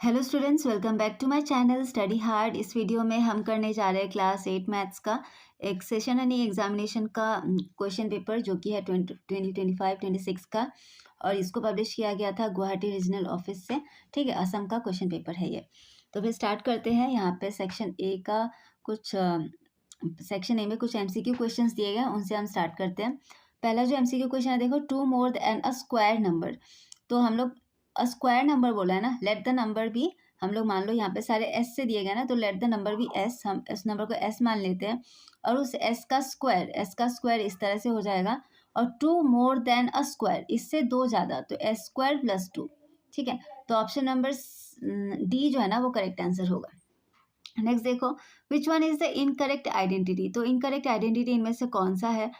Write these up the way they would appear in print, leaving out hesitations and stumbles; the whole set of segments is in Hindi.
Hello students, welcome back to my channel study hard. इस वीडियो में हम करने जा रहे हैं क्लास 8 मैथ्स का एक सेशन यानी एग्जामिनेशन का क्वेश्चन पेपर जो कि है 2025-26 का। और इसको पब्लिश किया गया था गुवाहाटी रीजनल ऑफिस से। ठीक है, असम का क्वेश्चन पेपर है ये। तो फिर स्टार्ट करते हैं। यहाँ पे सेक्शन ए का कुछ सेक्शन ए में कुछ एमसीक्यू क्वेश्चंस दिए गए हैं, उनसे हम स्टार्ट करते हैं। पहला जो एमसीक्यू क्वेश्चन है, देखो, two more than a square number. तो हम लोग स्क्वायर नंबर बोला है ना, लेट द नंबर बी। हम लोग मान लो यहाँ पे सारे एस से दिए गए ना, तो let the number be S. हम इस नंबर को एस मान लेते हैं और उस एस का स्क्वायर इस तरह से हो जाएगा। और two more than a square, इससे दो ज़्यादा, तो एस स्क्वायर प्लस टू। ठीक है, तो ऑप्शन नंबर डी जो है ना वो करेक्ट आंसर होगा। नेक्स्ट देखो, which one is the incorrect identity. तो इनकरेक्ट आइडेंटिटी इनमें से कौन सा है?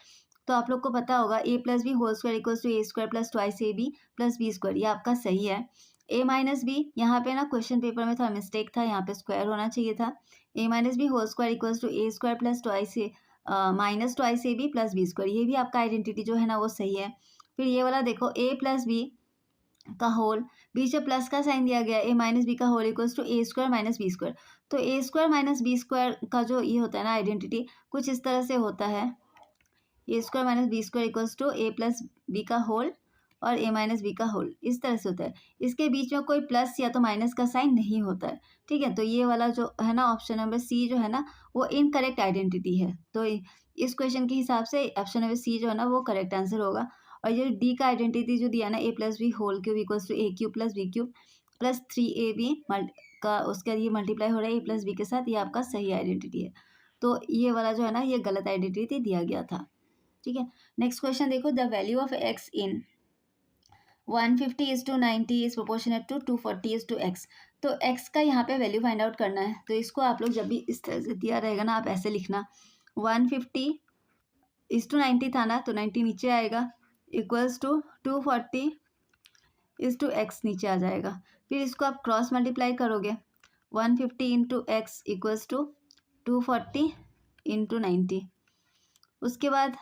तो आप लोग को पता होगा A plus B whole square equals to A square plus twice A B plus B square, ये आपका सही है। ए माइनस बी, यहाँ पे ना क्वेश्चन पेपर में थोड़ा मिस्टेक था, यहाँ पे स्क्वायर होना चाहिए था। A minus B whole square equals to A square plus twice A minus twice A B plus B square, ये भी आपका आइडेंटिटी जो है ना वो सही है। फिर ये वाला देखो, ए प्लस बी का होल, बीच में प्लस का साइन दिया गया, ए माइनस बी का whole equals to A square minus B square. तो A square minus B square का जो ये होता है ना आइडेंटिटी, कुछ इस तरह से होता है। A square minus B square equals to A plus B का होल और ए माइनस बी का होल, इस तरह से होता है। इसके बीच में कोई प्लस या तो माइनस का साइन नहीं होता है। ठीक है, तो ये वाला जो है ना ऑप्शन नंबर सी जो है ना वो इनकरेक्ट आइडेंटिटी है। तो इस क्वेश्चन के हिसाब से ऑप्शन नंबर सी जो है ना वो करेक्ट आंसर होगा। और ये डी का आइडेंटिटी जो दिया ना, A plus B whole cube equals to A cube plus B cube plus 3ab का, उसका ये मल्टीप्लाई हो रहा है ए प्लस बी के साथ, ये आपका सही आइडेंटिटी है। तो ये वाला जो है ना ये गलत आइडेंटिटी दिया गया था। ठीक है, नेक्स्ट क्वेश्चन देखो, the value of X in 150:90 is proportionate to 240:x। तो x का यहाँ पे वैल्यू फाइंड आउट करना है। तो इसको आप लोग जब भी इस तरह से दिया रहेगा ना, आप ऐसे लिखना, 150:90 था ना, तो 90 नीचे आएगा इक्वल्स टू 240:x नीचे आ जाएगा। फिर इसको आप क्रॉस मल्टीप्लाई करोगे, 150 × x इक्वल्स टू 240 × 90। उसके बाद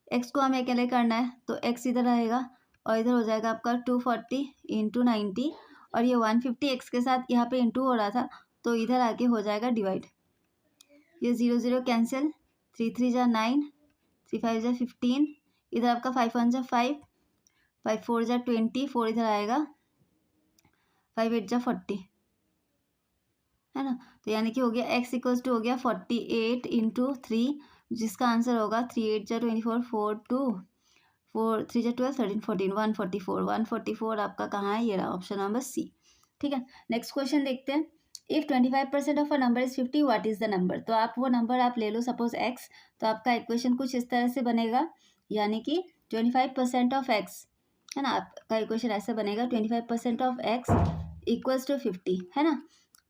x को हमें अकेले करना है, तो x इधर रहेगा और इधर हो जाएगा आपका 240 × 90। और ये 150 x के साथ यहाँ पे इंटू हो रहा था, तो इधर आके हो जाएगा डिवाइड। ये 0 0 कैंसिल, 3 3 जा 9, 3 5 जा 15, इधर आपका 5 1 जा 5, 5 4 जा 20, 4 इधर आएगा, 5 8 जा 40, है ना। तो यानी कि हो गया x इक्वल्स टू हो गया 48 × 3, जिसका आंसर होगा 3 8 जा 24, 4 2 4 3 जा 12 13 14 144 आपका कहाँ है? ये रहा ऑप्शन नंबर सी। ठीक है, नेक्स्ट क्वेश्चन देखते हैं। If 25% of a number is 50, what is the number. तो आप वो नंबर आप ले लो, सपोज x। तो आपका इक्वेशन कुछ इस तरह से बनेगा, यानी कि 25% ऑफ x, है ना। आपका इक्वेशन ऐसे बनेगा, 25% ऑफ x इक्वल्स टू 50, है ना।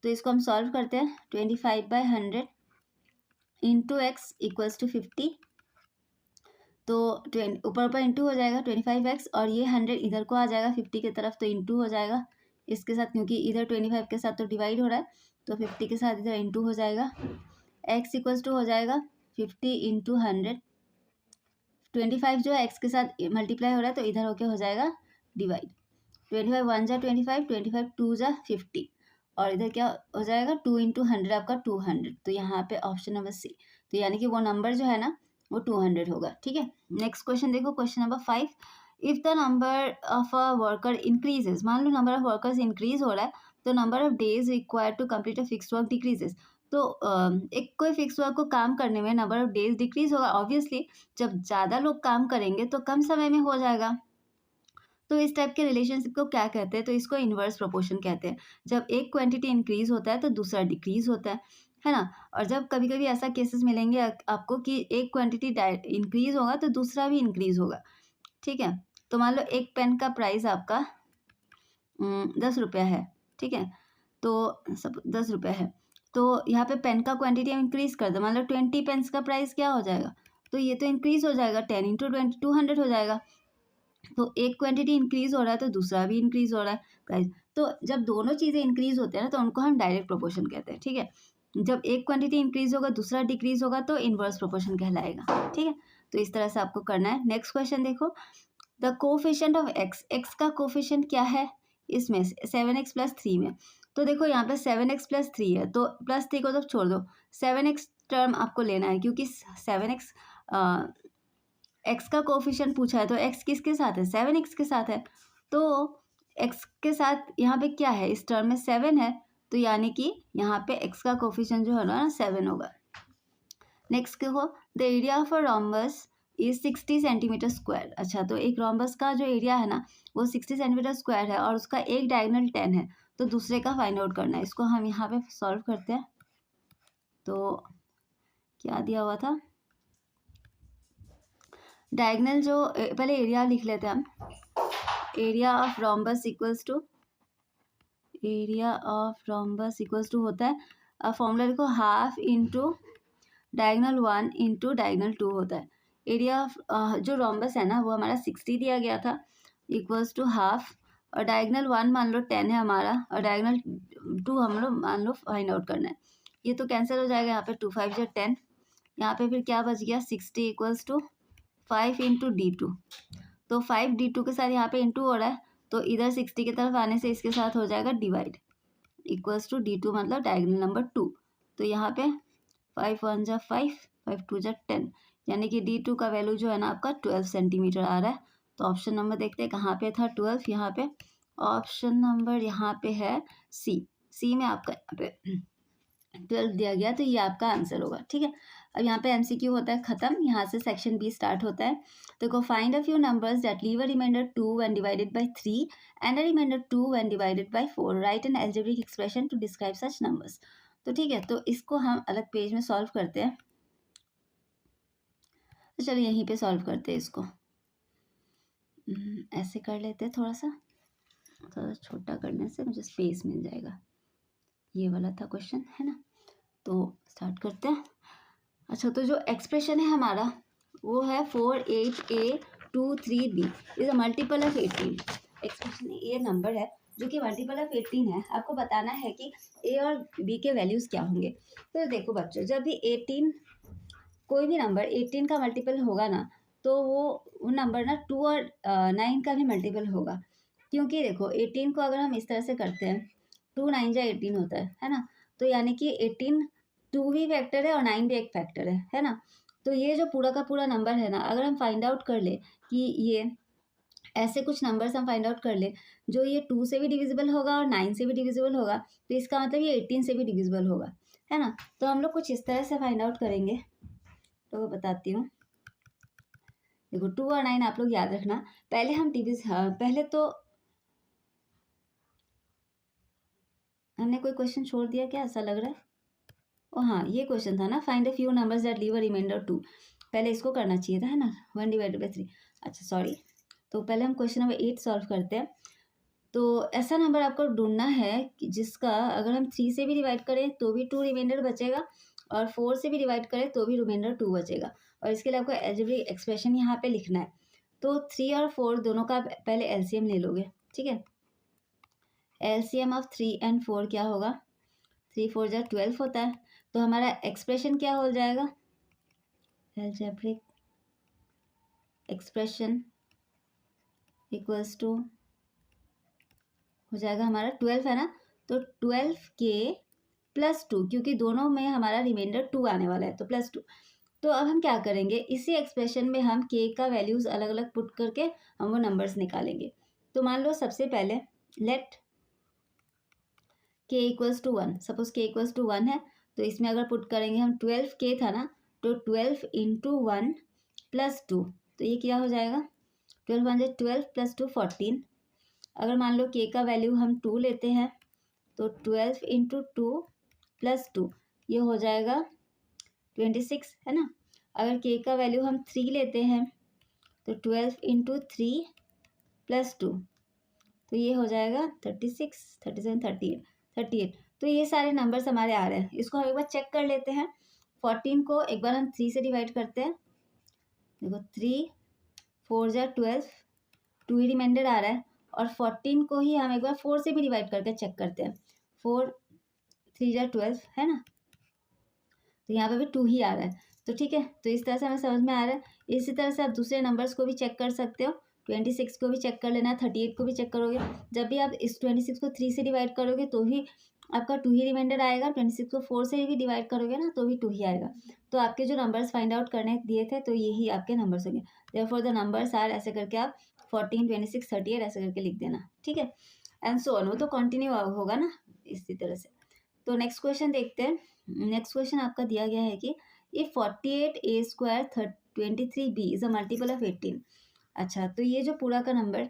तो इसको हम सॉल्व करते हैं, 25/100 इंटू एक्स इक्वल्स टू 50। तो ऊपर ऊपर इंटू हो जाएगा 25x, और ये 100 इधर को आ जाएगा 50 की तरफ, तो इंटू हो जाएगा इसके साथ, क्योंकि इधर 25 के साथ तो डिवाइड हो रहा है, तो 50 के साथ इधर इंटू हो जाएगा। x इक्वल्स टू हो जाएगा 50 × 100। 25 जो है x के साथ मल्टीप्लाई हो रहा है, तो इधर होके हो जाएगा डिवाइड। 25 1 जा 25, 25 2 जा 50, और इधर क्या हो जाएगा 2 × 100 आपका 200। तो यहाँ पे ऑप्शन नंबर सी। तो यानी कि वो नंबर जो है ना वो 200 होगा। ठीक है, नेक्स्ट क्वेश्चन देखो, question number 5। If the number of a worker increases, मान लो नंबर ऑफ वर्कर्स इंक्रीज हो रहा है, तो number of days required to complete a fix work decreases. तो एक कोई फिक्स वर्क को काम करने में नंबर ऑफ डेज डिक्रीज होगा। ऑब्वियसली जब ज़्यादा लोग काम करेंगे तो कम समय में हो जाएगा। तो इस टाइप के रिलेशनशिप को क्या कहते हैं? तो इसको इन्वर्स प्रोपोर्शन कहते हैं। जब एक क्वांटिटी इंक्रीज होता है तो दूसरा डिक्रीज होता है ना। और जब कभी कभी ऐसा केसेस मिलेंगे आपको कि एक क्वांटिटी इंक्रीज होगा तो दूसरा भी इंक्रीज होगा। ठीक है, तो मान लो एक पेन का प्राइस आपका 10 रुपया है। ठीक है, तो सब 10 रुपया है, तो यहाँ पे पेन का क्वांटिटी हम इंक्रीज कर दो, मान लो 20 पेन्स का प्राइस क्या हो जाएगा? तो ये तो इंक्रीज हो जाएगा, 10 × 20 200 हो जाएगा। तो एक क्वांटिटी इंक्रीज हो रहा है तो दूसरा भी इंक्रीज हो रहा है प्राइस। तो जब दोनों चीज़ें इंक्रीज होते हैं ना, तो उनको हम डायरेक्ट प्रोपोर्शन कहते हैं। ठीक है, जब एक क्वांटिटी इंक्रीज होगा दूसरा डिक्रीज होगा तो इनवर्स प्रोपोर्शन कहलाएगा। ठीक है, तो इस तरह से आपको करना है। नेक्स्ट क्वेश्चन देखो, the coefficient of x, x का कोफिशिएंट क्या है? इसमें 7x प्लस 3 में। तो देखो यहाँ पे 7x प्लस 3 है, तो प्लस 3 को तो छोड़ दो, 7x टर्म आपको लेना है, क्योंकि 7x x का कोफिशिएंट पूछा है, तो x किसके साथ है, 7x के साथ है। तो x के साथ यहाँ पे क्या है, इस टर्म में 7 है, तो यानी कि यहाँ पे x का कोफिशिएंट जो है ना 7 होगा। नेक्स्ट देखो, the area of a rhombus is 60 centimetre square. अच्छा, तो एक रोम्बस का जो एरिया है ना वो 60 सेंटीमीटर स्क्वायर है और उसका एक डायगोनल 10 है, तो दूसरे का फाइंड आउट करना है। इसको हम यहाँ पे सॉल्व करते हैं। तो क्या दिया हुआ था, डायगोनल जो पहले एरिया लिख लेते हैं हम। Area of rhombus equals to, area of rhombus equals to होता है, फॉर्मूला लिखो, half into diagonal 1 into diagonal 2 होता है। एरिया ऑफ जो रोम्बस है ना वो हमारा 60 दिया गया था, इक्वल्स टू हाफ, और डायगोनल 1 मान लो 10 है हमारा, और डायगोनल 2 हम लोग मान लो फाइंड आउट करना है। ये तो कैंसिल हो जाएगा, यहाँ पे 2 5 जो 10, यहाँ पे फिर क्या बच गया, 60 इक्वल्स टू 5 इंटू D2। तो 5 D2 के साथ यहाँ पे इंटू हो रहा है, तो इधर 60 की तरफ आने से इसके साथ हो जाएगा डिवाइड, इक्वल्स टू D2 मतलब डायगोनल नंबर 2। तो यहाँ पे 5 1 जा 5, 5 2 जा 10, यानी कि D2 का वैल्यू जो है ना आपका 12 सेंटीमीटर आ रहा है। तो ऑप्शन नंबर देखते हैं कहाँ पे था 12, यहाँ पे ऑप्शन नंबर यहाँ पे है सी में आपका यहाँ पे 12 दिया गया, तो ये आपका आंसर होगा। ठीक है, अब यहाँ पे MCQ होता है ख़त्म, यहाँ से सेक्शन B स्टार्ट होता है। तो देखो, find a few numbers that leave a remainder 2 when divided by 3 and a remainder 2 when divided by 4, write an algebraic expression to describe such numbers. तो ठीक है, तो इसको हम अलग पेज में सॉल्व करते हैं। तो चलो यहीं पे सॉल्व करते हैं इसको, ऐसे कर लेते हैं, थोड़ा छोटा करने से मुझे स्पेस मिल जाएगा। ये वाला था क्वेश्चन, है ना, तो स्टार्ट करते हैं। अच्छा, तो जो एक्सप्रेशन है हमारा वो है 4 8 A 2 3 B is a multiple of 18। Expression ये नंबर है जो कि मल्टीपल ऑफ 18 है। आपको बताना है कि A और B के वैल्यूज़ क्या होंगे। तो देखो बच्चों, जब भी 18, कोई भी नंबर 18 का मल्टीपल होगा ना, तो वो नंबर ना 2 और 9 का भी मल्टीपल होगा। क्योंकि देखो 18 को अगर हम इस तरह से करते हैं, 2 9 जा 18 होता है ना, तो यानी कि 18 2 भी फैक्टर है और 9 भी एक फैक्टर है ना। तो ये जो पूरा का पूरा नंबर है ना, अगर हम फाइंड आउट कर ले कि ये ऐसे कुछ नंबर्स हम फाइंड आउट कर ले जो ये 2 से भी डिविजिबल होगा और 9 से भी डिविजिबल होगा, तो इसका मतलब ये 18 से भी डिविजिबल होगा, है ना। तो हम लोग कुछ इस तरह से फाइंड आउट करेंगे, तो बताती हूँ। देखो 2 और 9 आप लोग याद रखना। पहले हम पहले तो हमने कोई क्वेश्चन छोड़ दिया क्या, ऐसा लग रहा है। ओ हाँ, ये क्वेश्चन था ना, find a few numbers that leave a remainder 2। पहले इसको करना चाहिए था, है ना, 1 डिवाइडेड बाई 3। अच्छा सॉरी, तो पहले हम क्वेश्चन नंबर 8 सॉल्व करते हैं। तो ऐसा नंबर आपको ढूंढना है कि जिसका अगर हम 3 से भी डिवाइड करें तो भी 2 रिमाइंडर बचेगा, और 4 से भी डिवाइड करें तो भी रिमाइंडर 2 बचेगा। और इसके लिए आपको अलजेब्रिक एक्सप्रेशन यहाँ पे लिखना है। तो 3 और 4 दोनों का पहले एलसीएम ले लोगे, ठीक है। एलसीएम ऑफ 3 एंड 4 क्या होगा, 3 4 जा 12 होता है। तो हमारा एक्सप्रेशन क्या हो जाएगा, अलजेब्रिक एक्सप्रेशन इक्वल्स टू हो जाएगा हमारा 12 है ना, तो 12K प्लस 2, क्योंकि दोनों में हमारा रिमाइंडर 2 आने वाला है, तो प्लस 2। तो अब हम क्या करेंगे, इसी एक्सप्रेशन में हम K का वैल्यूज़ अलग अलग पुट करके हम वो नंबर्स निकालेंगे। तो मान लो सबसे पहले let K equals to 1, suppose K equals to 1 है, तो इसमें अगर पुट करेंगे हम 12K था ना, तो 12 इंटू 1 प्लस 2, तो ये क्या हो जाएगा, 12 1 12 प्लस 2 14। अगर मान लो K का वैल्यू हम 2 लेते हैं, तो 12 इंटू 2 प्लस 2, ये हो जाएगा 26, है ना। अगर K का वैल्यू हम 3 लेते हैं, तो 12 इंटू 3 प्लस 2, तो ये हो जाएगा 36 37 38 38। तो ये सारे नंबर्स हमारे आ रहे हैं। इसको हम एक बार चेक कर लेते हैं। 14 को एक बार हम 3 से डिवाइड करते हैं। देखो 3 4 जा 12, 2 ही रिमाइंडर आ रहा है, और 14 को ही हम एक बार 4 से भी डिवाइड करके चेक करते हैं। 4 3 जा 12 है ना, तो यहाँ पे भी 2 ही आ रहा है। तो ठीक है, तो इस तरह से हमें समझ में आ रहा है। इसी तरह से आप दूसरे नंबर्स को भी चेक कर सकते हो। 26 को भी चेक कर लेना, 38 को भी चेक करोगे। जब भी आप इस 26 को 3 से डिवाइड करोगे तो ही आपका 2 ही रिमाइंडर आएगा। 26 को 4 से भी डिवाइड करोगे ना तो भी 2 ही आएगा। तो आपके जो नंबर्स फाइंड आउट करने दिए थे तो यही आपके नंबर्स होंगे। देयरफॉर द नंबर्स आर, ऐसे करके आप 14, 26, 38 ऐसे करके लिख देना, ठीक है। एंड सो ऑन, वो तो कंटिन्यू होगा ना इसी तरह से। तो नेक्स्ट क्वेश्चन देखते हैं। नेक्स्ट क्वेश्चन आपका दिया गया है कि if 48a² 23b is a multiple of 18। अच्छा, तो ये जो पूरा का नंबर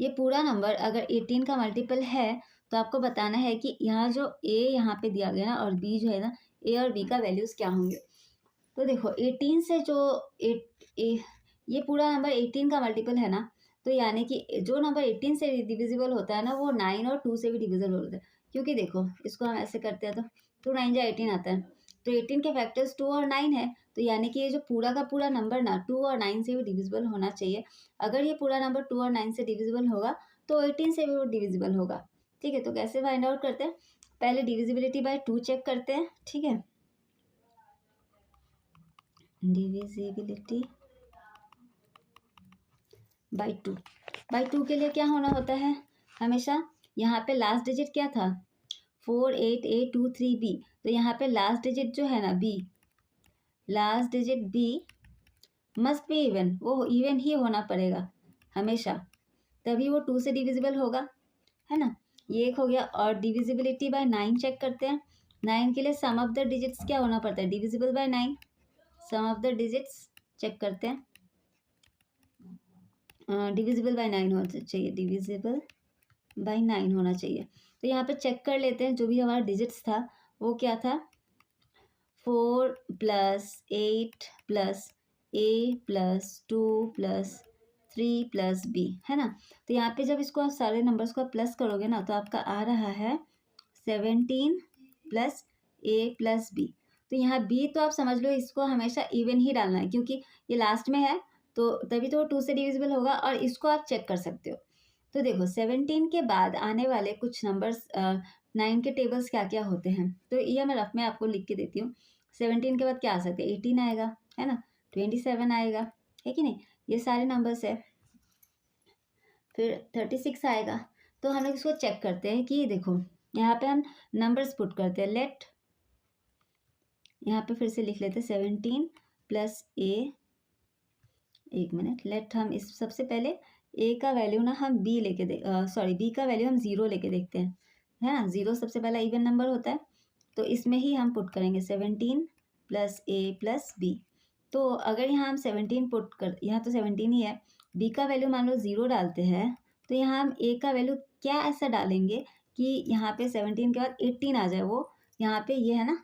ये पूरा नंबर अगर 18 का मल्टीपल है तो आपको बताना है कि यहाँ जो a यहाँ पे दिया गया ना और b जो है ना, a और b का वैल्यूज़ क्या होंगे। तो देखो 18 से जो ये पूरा नंबर 18 का मल्टीपल है ना, तो यानी कि जो नंबर 18 से डिविजिबल होता है ना वो 9 और 2 से भी डिविजिबल होता है। क्योंकि देखो इसको हम ऐसे करते हैं तो 2 9 जा 18 आता है, तो 18 के फैक्टर्स 2 और 9 है। तो यानी कि ये जो पूरा का पूरा नंबर ना 2 और 9 से भी डिविजिबल होना चाहिए। अगर ये पूरा नंबर 2 और 9 से डिविजिबल होगा तो 18 से भी वो डिविजिबल होगा, ठीक है। तो कैसे फाइंड आउट करते हैं, पहले डिविजिबिलिटी बाय 2 चेक करते हैं, ठीक है। डिविजिबिलिटी बाय 2 के लिए क्या होना होता है हमेशा, यहाँ पे लास्ट डिजिट क्या था 48a23b, तो यहाँ पे लास्ट डिजिट जो है ना b, last digit b must be even, वो इवन ही होना पड़ेगा हमेशा, तभी वो 2 से डिविजिबल होगा, है ना। ये एक हो गया। और डिविजिबिलिटी बाय 9 चेक करते हैं। 9 के लिए सम ऑफ द डिजिट्स क्या होना पड़ता है, divisible by 9, sum of the digits check करते हैं। डिविजिबल बाय 9 होना चाहिए, डिविजिबल बाय 9 होना चाहिए। तो यहाँ पे चेक कर लेते हैं, जो भी हमारा डिजिट्स था वो क्या था 4 + 8 + a + 2 + 3 + b, है ना। तो यहाँ पे जब इसको आप सारे नंबर्स को प्लस करोगे ना तो आपका आ रहा है 17 + a + b। तो यहाँ b तो आप समझ लो इसको हमेशा इवन ही डालना है, क्योंकि ये लास्ट में है तो तभी तो 2 से डिविजिबल होगा। और इसको आप चेक कर सकते हो। तो देखो 17 के बाद आने वाले कुछ नंबर्स 9 के टेबल्स क्या क्या होते हैं, तो ये मैं रफ में आपको लिख के देती हूँ। 17 के बाद क्या आ सकते हैं, 18 आएगा, है ना, 27 आएगा, है कि नहीं, ये सारे नंबर्स है। फिर 36 आएगा। तो हम लोग इसको चेक करते हैं कि देखो यहाँ पे हम नंबर्स पुट करते हैं। लेट, यहाँ पे फिर से लिख लेते हैं 17 + a, एक मिनट, लेट हम इस सबसे पहले a का वैल्यू ना हम b लेके b का वैल्यू हम 0 लेके देखते हैं, है ना। 0 सबसे पहला इवन नंबर होता है, तो इसमें ही हम पुट करेंगे 17 + a + b। तो अगर यहाँ हम 17 पुट कर, यहाँ तो 17 ही है, b का वैल्यू मान लो 0 डालते हैं, तो यहाँ हम a का वैल्यू क्या ऐसा डालेंगे कि यहाँ पे 17 के बाद 18 आ जाए। वो यहाँ पे ये है ना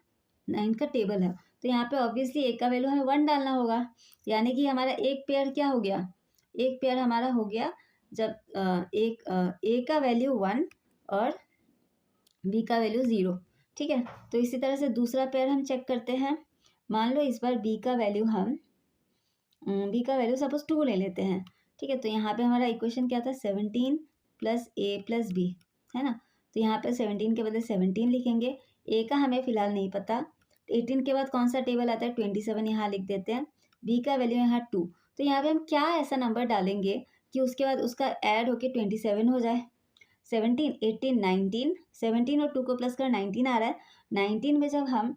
9 का टेबल है, तो यहाँ पे ऑब्वियसली a का वैल्यू हमें 1 डालना होगा। यानी कि हमारा एक पेयर क्या हो गया, एक पेयर हमारा हो गया जब a का वैल्यू 1 और b का वैल्यू 0, ठीक है। तो इसी तरह से दूसरा पेयर हम चेक करते हैं। मान लो इस बार b का वैल्यू सपोज 2 ले लेते हैं, ठीक है। तो यहाँ पे हमारा इक्वेशन क्या था 17 + a + b, है ना। तो यहाँ पे 17 के बदले 17 लिखेंगे, a का हमें फिलहाल नहीं पता। 18 के बाद कौन सा टेबल आता है 27, यहाँ लिख देते हैं। b का वैल्यू यहाँ 2, तो यहाँ पे हम क्या ऐसा नंबर डालेंगे कि उसके बाद उसका ऐड होके 27 हो जाए। 17 18 19, 17 और 2 को प्लस कर 19 आ रहा है। 19 में जब हम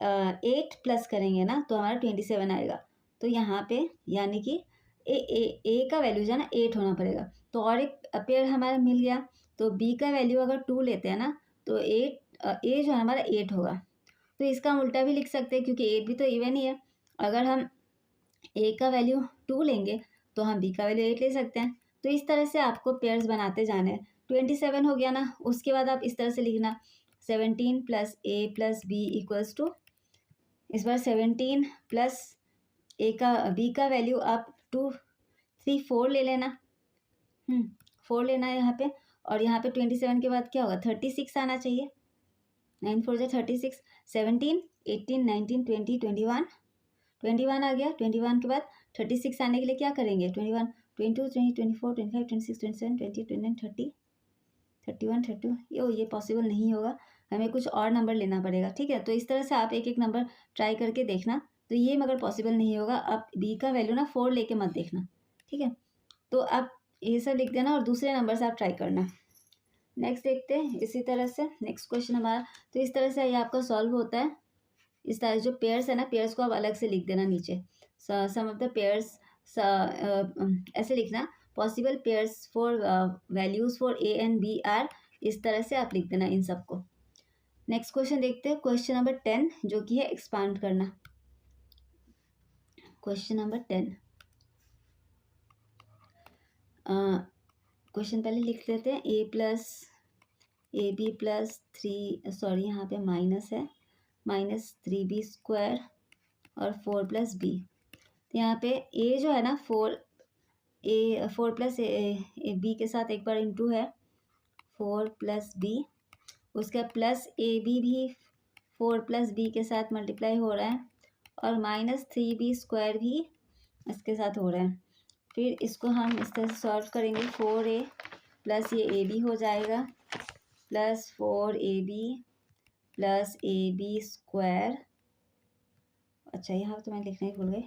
8 प्लस करेंगे ना तो हमारा 27 आएगा। तो यहाँ पे यानी कि ए का वैल्यू जो है ना 8 होना पड़ेगा। तो और एक पेयर हमारा मिल गया। तो b का वैल्यू अगर 2 लेते हैं ना तो ए जो है हमारा 8 होगा। तो इसका हम उल्टा भी लिख सकते हैं, क्योंकि 8 भी तो इवन ही है। अगर हम a का वैल्यू 2 लेंगे तो हम b का वैल्यू 8 ले सकते हैं। तो इस तरह से आपको पेयर्स बनाते जाने हैं। 27 हो गया ना, उसके बाद आप इस तरह से लिखना 17 + a + b = इस बार 17 + b का वैल्यू आप 2 3 4 ले लेना, 4 लेना है यहाँ पे। और यहाँ पे 27 के बाद क्या होगा 36 आना चाहिए। 9 4 जा 36, 17 18 19 20 21 21 आ गया। 21 के बाद 36 आने के लिए क्या करेंगे 21 22 23 24 25 26 27 28 29 30 31 32, ये पॉसिबल नहीं होगा, हमें कुछ और नंबर लेना पड़ेगा, ठीक है। तो इस तरह से आप एक एक नंबर ट्राई करके देखना। तो ये मगर पॉसिबल नहीं होगा, आप b का वैल्यू ना 4 लेके मत देखना, ठीक है, तो आप ये सब लिख देना और दूसरे नंबर से आप ट्राई करना। नेक्स्ट देखते हैं इसी तरह से नेक्स्ट क्वेश्चन हमारा। तो इस तरह से ये आपका सॉल्व होता है। इस तरह जो पेयर्स है ना, पेयर्स को आप अलग से लिख देना नीचे। सम ऑफ द पेयर्स ऐसे लिखना, possible pairs for values for A and B are, इस तरह से आप लिख देना इन सबको। नेक्स्ट क्वेश्चन देखते हैं, क्वेश्चन नंबर 10 जो कि है एक्सपांड करना। क्वेश्चन नंबर 10 क्वेश्चन पहले लिख लेते हैं। a+ab+3, सॉरी यहाँ पे माइनस है, -3b² और 4+b। तो यहाँ पे a जो है ना 4 + b के साथ एक बार इंटू है 4+b, उसका +ab भी 4+b के साथ मल्टीप्लाई हो रहा है और -3b² भी इसके साथ हो रहा है। फिर इसको हम इस तरह से सॉल्व करेंगे, 4a प्लस ये ab हो जाएगा प्लस 4ab प्लस ab²। अच्छा यहाँ तो मैं लिखना ही भूल गई,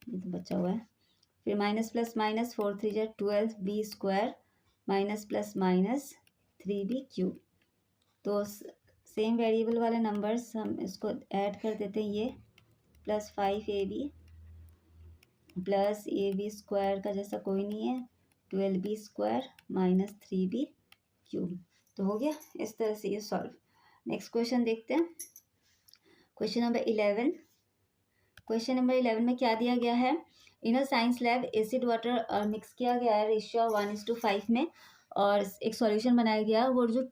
ये तो बचा हुआ है। फिर माइनस प्लस माइनस 4 3 जा 12b² minus plus minus 3b³। तो सेम वेरिएबल वाले नंबर्स हम इसको ऐड कर देते हैं, ये प्लस 5ab प्लस ab² का जैसा कोई नहीं है 12b² माइनस 3b³। तो हो गया इस तरह से ये सॉल्व। नेक्स्ट क्वेश्चन देखते हैं, क्वेश्चन नंबर 11। क्वेश्चन नंबर 11 में क्या दिया गया है, in a science lab acid water mix किया गया है रेशियो 1:5 में और एक सॉल्यूशन बनाया गया। वो जो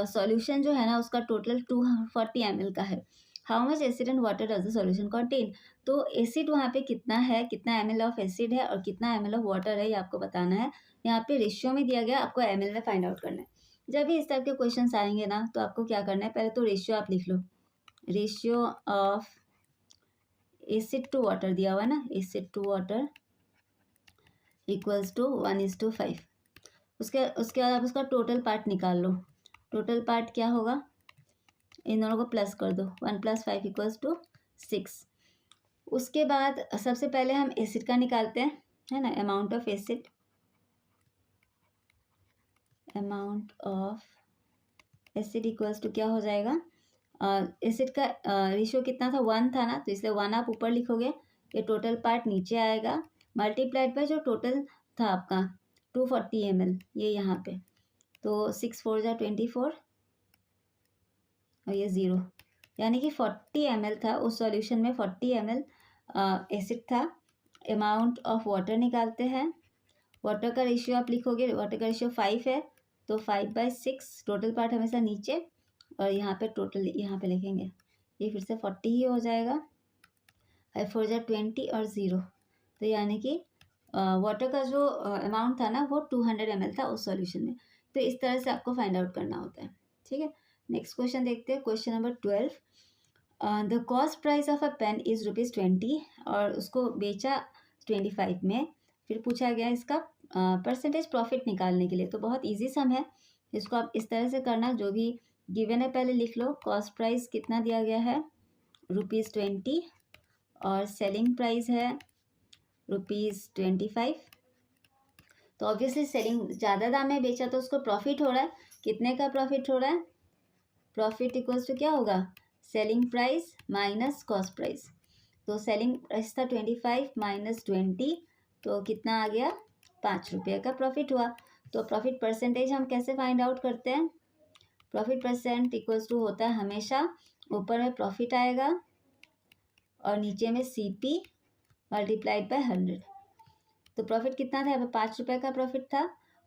सॉल्यूशन जो है ना उसका टोटल 240 ml का है। How much acid and water does the solution contain. तो एसिड वहाँ पे कितना है, कितना ml ऑफ एसिड है और कितना ml ऑफ वाटर है, ये आपको बताना है। यहाँ पे रेशियो में दिया गया, आपको ml में फाइंड आउट करना है। जब भी इस टाइप के क्वेश्चन आएंगे ना तो आपको क्या करना है, पहले तो रेशियो आप लिख लो, ratio of acid to water दिया हुआ है ना, acid to water equals to 1:5। उसके बाद आप उसका टोटल पार्ट निकाल लो। टोटल पार्ट क्या होगा, इन दोनों को प्लस कर दो, 1 + 5 = 6। उसके बाद सबसे पहले हम एसिड का निकालते हैं, है ना, amount of acid, amount of acid equals to क्या हो जाएगा, एसिड का रेशियो कितना था, 1 था ना, तो इसलिए 1 आप ऊपर लिखोगे, ये टोटल पार्ट नीचे आएगा, मल्टीप्लाइड बाय जो टोटल था आपका 240 ml, ये यहाँ पे, तो 6 4 जा 24 और ये 0, यानी कि 40 ml था उस सॉल्यूशन में, 40 ml एसिड था। अमाउंट ऑफ वाटर निकालते हैं, वाटर का रेशियो आप लिखोगे, वाटर का रेशियो 5 है तो 5/6, टोटल पार्ट हमेशा नीचे और यहाँ पे टोटल यहाँ पे लिखेंगे, ये फिर से 40 ही हो जाएगा, 5 4 जा 20 और 0, तो यानी कि वाटर का जो अमाउंट था ना वो 200 ml था उस सॉल्यूशन में। तो इस तरह से आपको फाइंड आउट करना होता है, ठीक है। नेक्स्ट क्वेश्चन देखते हैं, question number 12। The cost price of a pen is ₹20 और उसको बेचा 25 में। फिर पूछा गया इसका परसेंटेज प्रॉफिट निकालने के लिए। तो बहुत ईजी सम है, इसको आप इस तरह से करना, जो भी गिवन है पहले लिख लो। कॉस्ट प्राइस कितना दिया गया है, ₹20 और सेलिंग प्राइस है ₹25। तो ऑब्वियसली सेलिंग ज़्यादा दाम में बेचा तो उसको प्रॉफिट हो रहा है। कितने का प्रॉफिट हो रहा है, प्रॉफिट इक्वल्स टू क्या होगा, selling price minus cost price. तो सेलिंग प्राइस था 25 माइनस 20, तो कितना आ गया, ₹5 का प्रॉफिट हुआ। तो प्रॉफिट परसेंटेज हम कैसे फाइंड आउट करते हैं, प्रॉफिट परसेंट इक्वल्स टू होता है हमेशा ऊपर में प्रॉफिट आएगा और नीचे में CP मल्टीप्लाइड बाय 100। तो प्रॉफिट कितना था, यहाँ पे ₹5 का प्रॉफिट था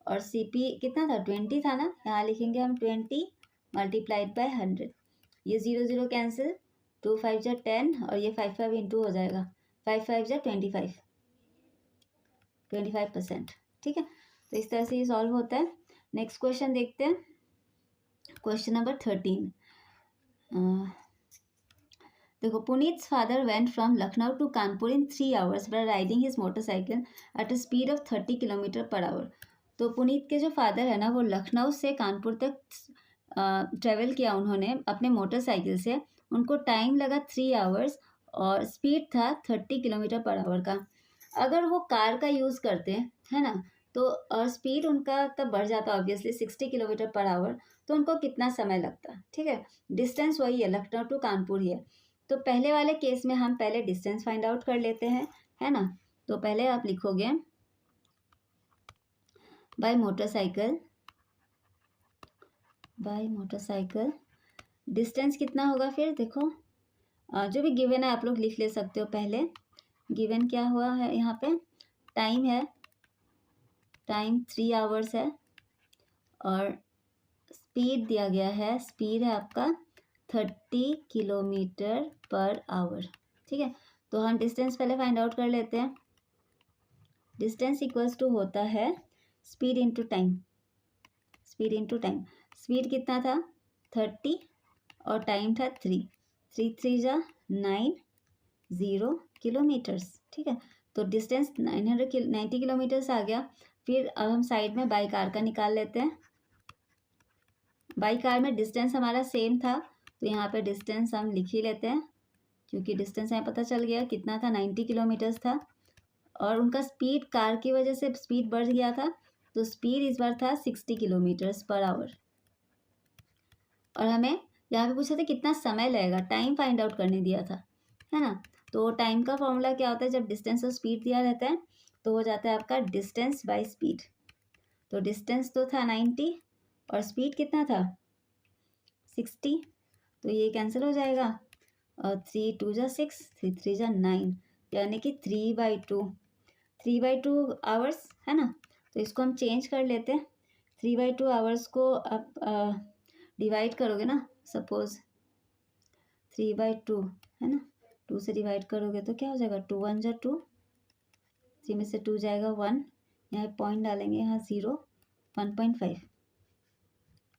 और CP कितना था, 20 था ना, यहाँ लिखेंगे हम 20 मल्टीप्लाइड बाय 100। ये 0 0 कैंसिल, 2 5 जा 10 और ये 5 5 इंटू हो जाएगा, 5 5 जा 25%, ठीक है। तो इस तरह से ये सॉल्व होता है। नेक्स्ट क्वेश्चन देखते हैं, क्वेश्चन नंबर 13। देखो, Puneet's father went from Lucknow to Kanpur in 3 hours by riding his motorcycle at a speed of 30 km/h। तो पुनीत के जो फादर है ना वो लखनऊ से कानपुर तक ट्रेवल किया उन्होंने अपने मोटरसाइकिल से, उनको टाइम लगा 3 hours और स्पीड था 30 km/h का। अगर वो कार का यूज़ करते हैं, है ना, तो और स्पीड उनका तब बढ़ जाता ऑब्वियसली 60 किलोमीटर पर आवर, तो उनको कितना समय लगता, ठीक है। डिस्टेंस वही है, लखनऊ टू कानपुर ही है। तो पहले वाले केस में हम पहले डिस्टेंस फाइंड आउट कर लेते हैं, है ना। तो पहले आप लिखोगे बाय मोटरसाइकिल, डिस्टेंस कितना होगा फिर देखो, जो भी गिवन है आप लोग लिख ले सकते हो। पहले गिवन क्या हुआ है यहाँ पे, टाइम है, टाइम 3 आवर्स है, और स्पीड दिया गया है, स्पीड है आपका 30 किलोमीटर पर आवर, ठीक है। तो हम डिस्टेंस पहले फाइंड आउट कर लेते हैं। डिस्टेंस इक्वल्स टू होता है स्पीड इंटू टाइम, स्पीड कितना था 30 और टाइम था 3, 3 जा 90 किलोमीटर्स, ठीक है। तो डिस्टेंस 90 किलोमीटर्स आ गया। फिर अब हम साइड में बाई कार का निकाल लेते हैं। बाई कार में डिस्टेंस हमारा सेम था, तो यहाँ पे डिस्टेंस हम लिख ही लेते हैं, क्योंकि डिस्टेंस हमें पता चल गया कितना था, 90 किलोमीटर्स था। और उनका स्पीड, कार की वजह से स्पीड बढ़ गया था, तो स्पीड इस बार था 60 किलोमीटर्स पर आवर। और हमें यहाँ पे पूछा था कितना समय लगेगा, टाइम फाइंड आउट करने दिया था, है ना। तो टाइम का फॉर्मूला क्या होता है, जब डिस्टेंस और स्पीड दिया रहता है तो हो जाता है आपका डिस्टेंस बाय स्पीड। तो डिस्टेंस तो था 90 और स्पीड कितना था 60, तो ये कैंसिल हो जाएगा। और 3 2 जा 6, 3 3 जा 9, यानी कि 3/2 आवर्स, है ना। तो इसको हम चेंज कर लेते हैं। 3/2 आवर्स को आप डिवाइड करोगे ना, सपोज 3/2 है ना, 2 से डिवाइड करोगे तो क्या हो जाएगा, 2 1 जा 2, 3 में से 2 जाएगा 1, यहाँ पॉइंट डालेंगे, यहाँ 0, 1.5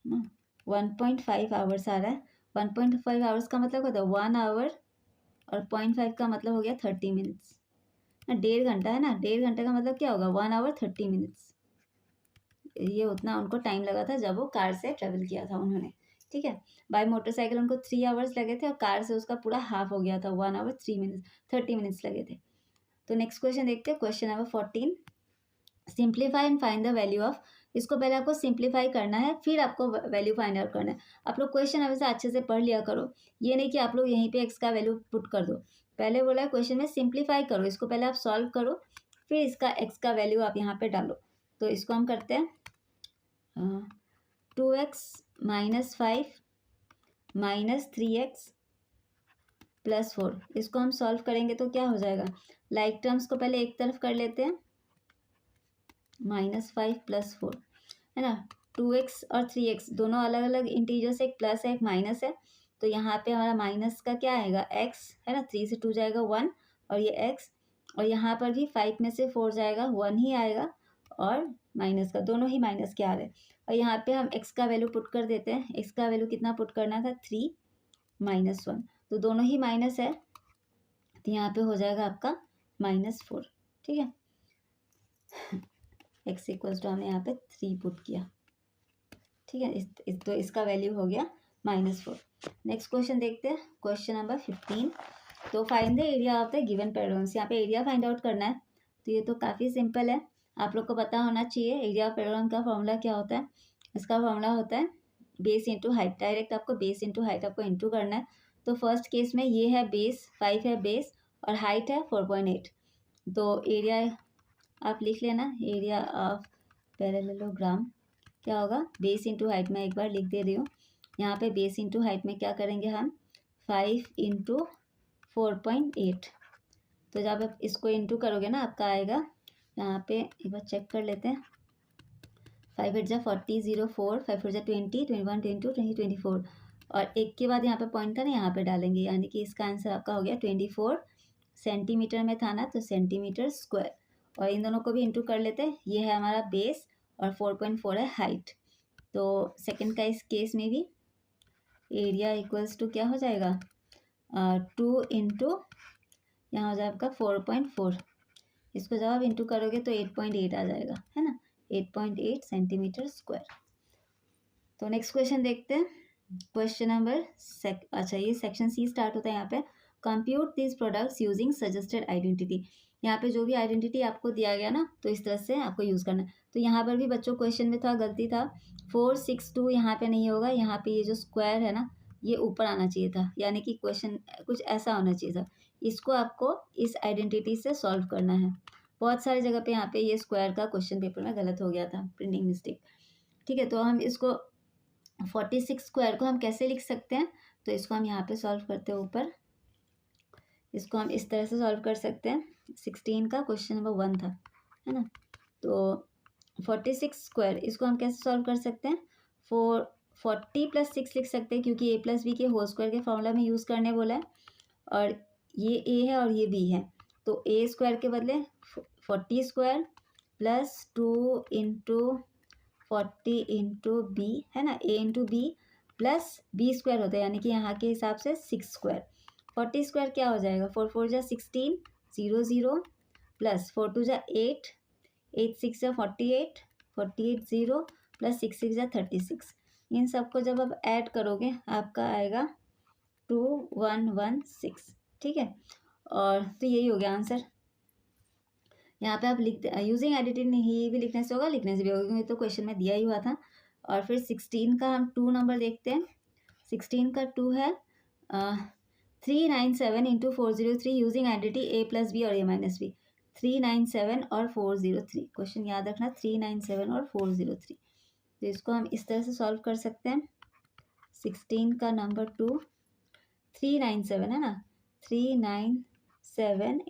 ना, 1.5 आवर्स आ रहा है। 1.5 आवर्स का मतलब होता है 1 आवर, और 0.5 का मतलब हो गया 30 मिनट्स ना, 1.5 घंटा है ना। 1.5 घंटे का मतलब क्या होगा, 1 आवर 30 मिनट्स। ये उतना उनको टाइम लगा था जब वो कार से ट्रेवल किया था उन्होंने, ठीक है। बाय मोटरसाइकिल उनको 3 आवर्स लगे थे, और कार से उसका पूरा हाफ हो गया था, 1 आवर 30 मिनट्स लगे थे। तो नेक्स्ट क्वेश्चन देखते हैं, question number 14, simplify and find the value of. इसको पहले आपको सिंप्लीफाई करना है, फिर आपको वैल्यू फाइंड आउट करना है। आप लोग क्वेश्चन हमेशा अच्छे से पढ़ लिया करो, ये नहीं कि आप लोग यहीं पे एक्स का वैल्यू पुट कर दो। पहले बोला है क्वेश्चन में सिंप्लीफाई करो, इसको पहले आप सॉल्व करो, फिर इसका एक्स का वैल्यू आप यहाँ पे डालो। तो इसको हम करते हैं 2x - 5 - 3x + 4, इसको हम सॉल्व करेंगे तो क्या हो जाएगा, लाइक टर्म्स को पहले एक तरफ कर लेते हैं, -5 + 4, है ना। 2x और 3x दोनों अलग अलग इंटीजर्स, एक प्लस है एक माइनस है, तो यहाँ पे हमारा माइनस का क्या आएगा, x, है ना। 3 से 2 जाएगा 1, और ये x, और यहाँ पर भी 5 में से 4 जाएगा 1 ही आएगा, और माइनस का, दोनों ही माइनस के आ रहे हैं। और यहाँ पे हम x का वैल्यू पुट कर देते हैं। x का वैल्यू कितना पुट करना था, 3 - 1, तो दोनों ही माइनस है, तो यहाँ पे हो जाएगा आपका -4, ठीक है। x = हमने यहाँ पे 3 पुट किया, ठीक है। तो इसका वैल्यू हो गया -4। नेक्स्ट क्वेश्चन देखते हैं, क्वेश्चन नंबर 15। तो find the area of the given parallelograms, यहाँ पे एरिया फाइंड आउट करना है। तो ये तो काफ़ी सिंपल है, आप लोग को पता होना चाहिए। एरिया ऑफ पैराग्राम का फॉर्मूला क्या होता है, इसका फॉर्मूला होता है बेस इंटू हाइट। डायरेक्ट आपको बेस इंटू हाइट आपको इंटू करना है। तो फर्स्ट केस में ये है बेस 5 है बेस, और हाइट है 4.8। तो एरिया आप लिख लेना, एरिया ऑफ पैरेललोग्राम क्या होगा, बेस इंटू हाइट में एक बार लिख दे रही हूँ। यहाँ पे बेस इंटू हाइट में क्या करेंगे हम, 5 × 4.8। तो जब आप इसको इंटू करोगे ना, आपका आएगा, यहाँ पे एक बार चेक कर लेते हैं, 5 8 जा 40, 0 4, 5 4 जा 20, 21 22 20 24, और एक के बाद यहाँ पे पॉइंट था ना, यहाँ पे डालेंगे, यानी कि इसका आंसर आपका हो गया 24 सेंटीमीटर में था ना, तो सेंटीमीटर स्क्वायर। और इन दोनों को भी इंटू कर लेते हैं, ये है हमारा बेस और 4.4 है हाइट। तो सेकंड का इस केस में भी एरिया इक्वल्स टू क्या हो जाएगा, 2 × यहाँ हो जाएगा आपका 4.4, इसको जब आप इंटू करोगे तो 8.8 आ जाएगा, है ना, 8.8 सेंटीमीटर स्क्वायर। तो नेक्स्ट क्वेश्चन देखते हैं, क्वेश्चन नंबर अच्छा ये सेक्शन सी स्टार्ट होता है यहाँ पे, compute this products using suggested identity. यहाँ पे जो भी आइडेंटिटी आपको दिया गया ना, तो इस तरह से आपको यूज़ करना है। तो यहाँ पर भी बच्चों क्वेश्चन में थोड़ा गलती था, 462 यहाँ पे नहीं होगा, यहाँ पे ये जो स्क्वायर है ना, ये ऊपर आना चाहिए था, यानी कि क्वेश्चन कुछ ऐसा होना चाहिए था। इसको आपको इस आइडेंटिटी से सॉल्व करना है। बहुत सारी जगह पे यहाँ पे ये स्क्वायर का क्वेश्चन पेपर में गलत हो गया था, प्रिंटिंग मिस्टेक। ठीक है, तो हम इसको 46 स्क्वायर को हम कैसे लिख सकते हैं, तो इसको हम यहाँ पे सॉल्व करते हैं ऊपर। इसको हम इस तरह से सॉल्व कर सकते हैं। 16 का क्वेश्चन नंबर 1 था, है ना। तो 46 स्क्वायर इसको हम कैसे सॉल्व कर सकते हैं, 40 + 6 लिख सकते हैं, क्योंकि a + b के होल स्क्वायर के फॉर्मूला में यूज़ करने बोला है, और ये a है और ये b है। तो a स्क्वायर के बदले 40 स्क्वायर + 2 × 40 × b, है ना, a × b + b स्क्वायर होता है, यानी कि यहाँ के हिसाब से 6 स्क्वायर। 40 स्क्वायर क्या हो जाएगा, 4 4 = 16, 0 0 + 4 2 = 8, 8 6 = 48, 48 0 + 6 6 = 36। इन सबको जब आप ऐड करोगे आपका आएगा 2116। ठीक है, और तो यही हो गया आंसर। यहाँ पे आप लिख यूजिंग आइडेंटिटी नहीं भी लिखने से होगा, लिखने से भी होगा, क्योंकि तो क्वेश्चन में दिया ही हुआ था। और फिर 16 का हम 2 नंबर देखते हैं। 16 का 2 है 397 × 403 यूजिंग आइडेंटिटी a + b और a - b। 397 और 403, क्वेश्चन याद रखना, 397 और 403। तो इसको हम इस तरह से सॉल्व कर सकते हैं। 16 का नंबर 2, 397 है ना, 397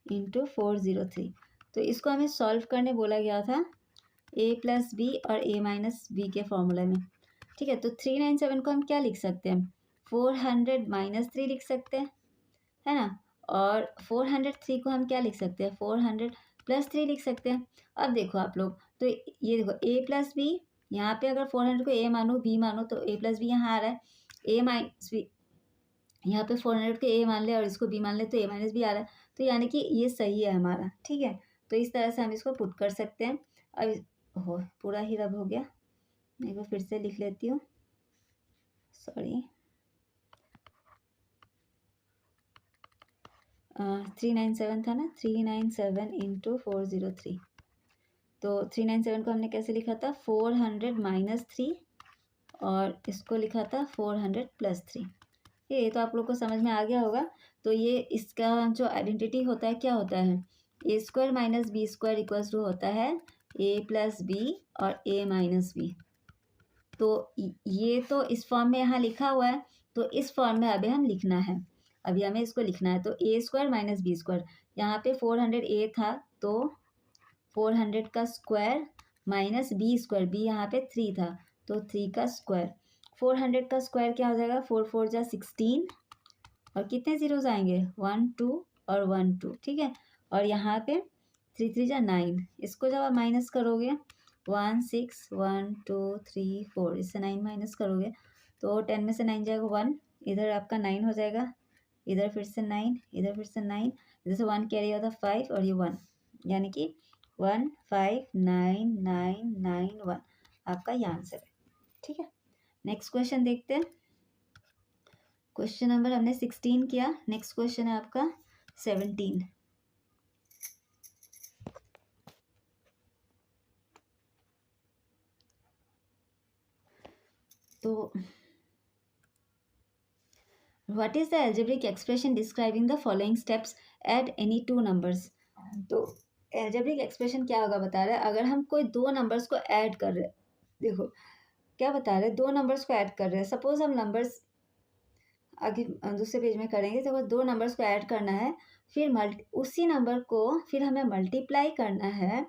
× 403। तो इसको हमें सॉल्व करने बोला गया था a + b और a - b के फॉर्मूले में। ठीक है, तो 397 को हम क्या लिख सकते हैं, 400 - 3 लिख सकते हैं, है ना। और 403 को हम क्या लिख सकते हैं, 400 + 3 लिख सकते हैं। अब देखो आप लोग, तो ये देखो a + b, यहाँ पे अगर 400 को a मानो b मानो तो a + b यहाँ आ रहा है, a - b यहाँ पे 400 को a मान ले और इसको b मान ले तो a - b आ रहा है, तो यानी कि ये सही है हमारा। ठीक है, तो इस तरह से हम इसको पुट कर सकते हैं। अब पूरा ही रब हो गया, मैं एक बार फिर से लिख लेती हूँ, सॉरी। 397 था ना, 397 × 403। तो 397 को हमने कैसे लिखा था, 400 - 3, और इसको लिखा था 400 + 3। ये तो आप लोग को समझ में आ गया होगा। तो ये इसका जो आइडेंटिटी होता है क्या होता है, a² - b² = होता है a + b और a - b। तो ये तो इस फॉर्म में यहाँ लिखा हुआ है, तो इस फॉर्म में अभी हम लिखना है, अभी हमें इसको लिखना है। तो a² - b², यहाँ पे 400 था तो 400 का स्क्वायर माइनस b², यहाँ पे 3 था तो 3 का स्क्वायर। 400 का स्क्वायर क्या हो जाएगा, 4 4 = 16, और कितने जीरोज आएंगे, 1 2 और 1 2। ठीक है, और यहाँ पे 3 3 = 9, इसको जब आप माइनस करोगे 1 6 1 2 3 4, इससे 9 माइनस करोगे तो 10 में से 9 जाएगा 1, इधर आपका 9 हो जाएगा, इधर फिर से 9, इधर फिर से 9, इधर से 1 कैरी होता 5 और ये 1, यानी कि 1 5 9 9 9 1 आपका ये आंसर है। ठीक है, नेक्स्ट क्वेश्चन देखते हैं। क्वेश्चन नंबर हमने 16 किया, नेक्स्ट क्वेश्चन है आपका 17। तो what is the algebraic expression describing the following steps at any 2 numbers. तो एल्जेब्रिक एक्सप्रेशन क्या होगा बता रहा है, अगर हम कोई 2 नंबर्स को ऐड कर रहे हैं, देखो क्या बता रहे हैं, 2 नंबर्स को ऐड कर रहे हैं। सपोज हम नंबर्स आगे दूसरे पेज में करेंगे, तो 2 नंबर्स को ऐड करना है, फिर उसी नंबर को फिर हमें मल्टीप्लाई करना है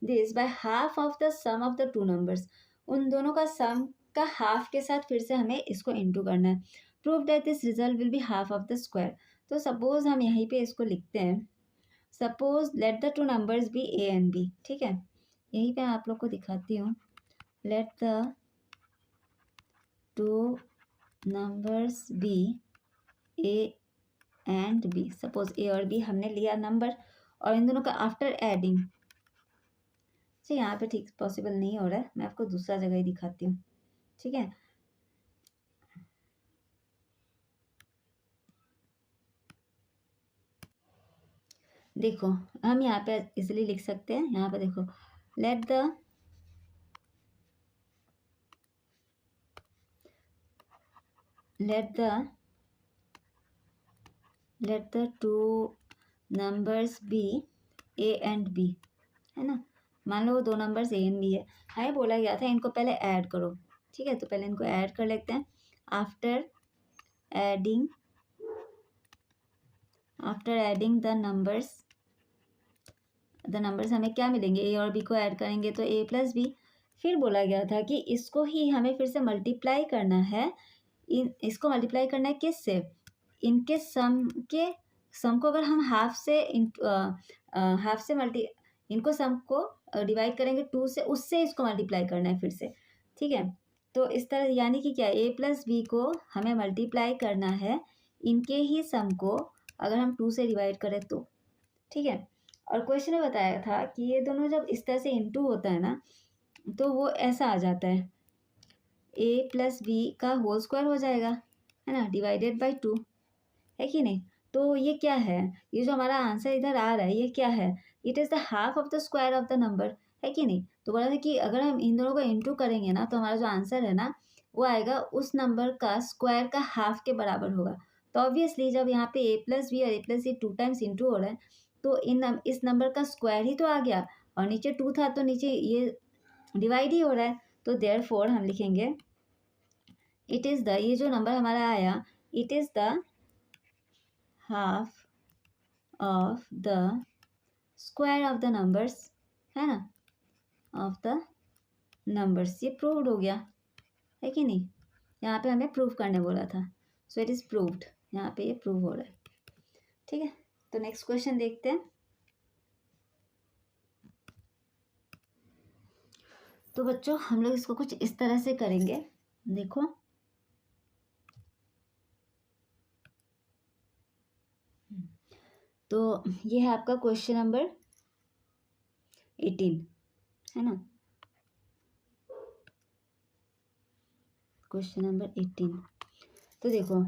this by half of the sum of the 2 numbers. उन दोनों का सम का हाफ के साथ फिर से हमें इसको इंटू करना है। Prove that this result will be half of the square. तो सपोज हम यहीं पे इसको लिखते हैं, suppose let the 2 numbers be a and b। ठीक है, यहीं पे आप लोग को दिखाती हूँ, let the 2 numbers be a and b। Suppose a और b हमने लिया नंबर, और इन दोनों का आफ्टर एडिंग, अच्छा यहाँ पे ठीक पॉसिबल नहीं हो रहा है, मैं आपको दूसरा जगह ही दिखाती हूँ। ठीक है, देखो हम यहाँ पे इसलिए लिख सकते हैं, यहाँ पे देखो let the two numbers be A and B, है ना। मान लो वो दो नंबर्स ए एंड बी है, हमें बोला गया था इनको पहले ऐड करो, ठीक है। तो पहले इनको ऐड कर लेते हैं। आफ्टर एडिंग द नंबर्स हमें क्या मिलेंगे, ए और बी को ऐड करेंगे तो ए प्लस बी। फिर बोला गया था कि इसको ही हमें फिर से मल्टीप्लाई करना है, इसको मल्टीप्लाई करना है किससे, इनके सम को अगर हम हाफ से इनको सम को डिवाइड करेंगे 2 से, उससे इसको मल्टीप्लाई करना है फिर से, ठीक है। तो इस तरह यानी कि क्या, ए प्लस बी को हमें मल्टीप्लाई करना है इनके ही सम को अगर हम 2 से डिवाइड करें तो, ठीक है। और क्वेश्चन में बताया था कि ये दोनों जब इस तरह से इंटू होता है ना, तो वो ऐसा आ जाता है, ए प्लस बी का होल स्क्वायर हो जाएगा, है ना, डिवाइडेड बाई 2, है कि नहीं। तो ये क्या है, ये जो हमारा आंसर इधर आ रहा है ये क्या है, it is the half of the square of the number, है कि नहीं। तो बोला था कि अगर हम इन दोनों को इंटू करेंगे ना, तो हमारा जो आंसर है ना वो आएगा उस नंबर का स्क्वायर का हाफ के बराबर होगा। तो ऑब्वियसली जब यहाँ पे ए प्लस बी और ए प्लस सी 2 टाइम्स इंटू हो रहा है, तो इस नंबर का स्क्वायर ही तो आ गया, और नीचे 2 था तो नीचे ये डिवाइड ही हो रहा है। तो देयरफॉर हम लिखेंगे इट इज़ द, ये जो नंबर हमारा आया, it is the half of the square of the numbers, है ना, ऑफ द नंबर्स। ये प्रूव्ड हो गया, है कि नहीं। यहाँ पे हमें प्रूव करने बोला था, सो इट इज़ प्रूव्ड, यहाँ पे ये प्रूव हो रहा है, ठीक है। तो नेक्स्ट क्वेश्चन देखते हैं। तो बच्चों हम लोग इसको कुछ इस तरह से करेंगे, देखो तो ये है आपका क्वेश्चन नंबर 18, है ना, क्वेश्चन नंबर 18। तो देखो,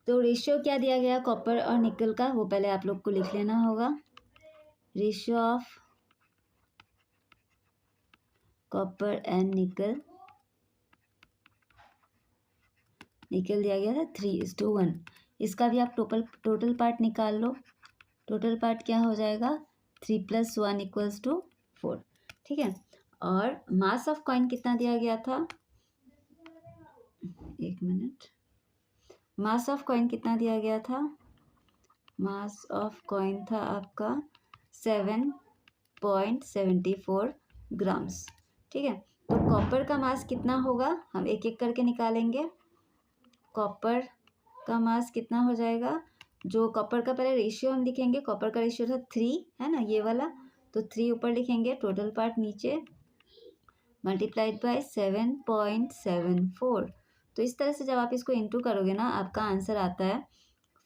तो रेशियो क्या दिया गया कॉपर और निकल का, वो पहले आप लोग को लिख लेना होगा। रेशियो ऑफ कॉपर एंड निकल दिया गया था 3:1। इसका भी आप टोटल पार्ट निकाल लो। टोटल पार्ट क्या हो जाएगा, 3 + 1 = 4, ठीक है। और मास ऑफ कॉइन कितना दिया गया था, एक मिनट, मास ऑफ कॉइन कितना दिया गया था, मास ऑफ कॉइन था आपका 7.74 ग्राम्स, ठीक है। तो कॉपर का मास कितना होगा, हम एक एक करके निकालेंगे। कॉपर का मास कितना हो जाएगा, जो कॉपर का पहले रेशियो हम लिखेंगे, कॉपर का रेशियो था 3, है ना, ये वाला, तो 3 ऊपर लिखेंगे, टोटल पार्ट नीचे, मल्टीप्लाइड बाय 7.74। तो इस तरह से जब आप इसको इंटू करोगे ना, आपका आंसर आता है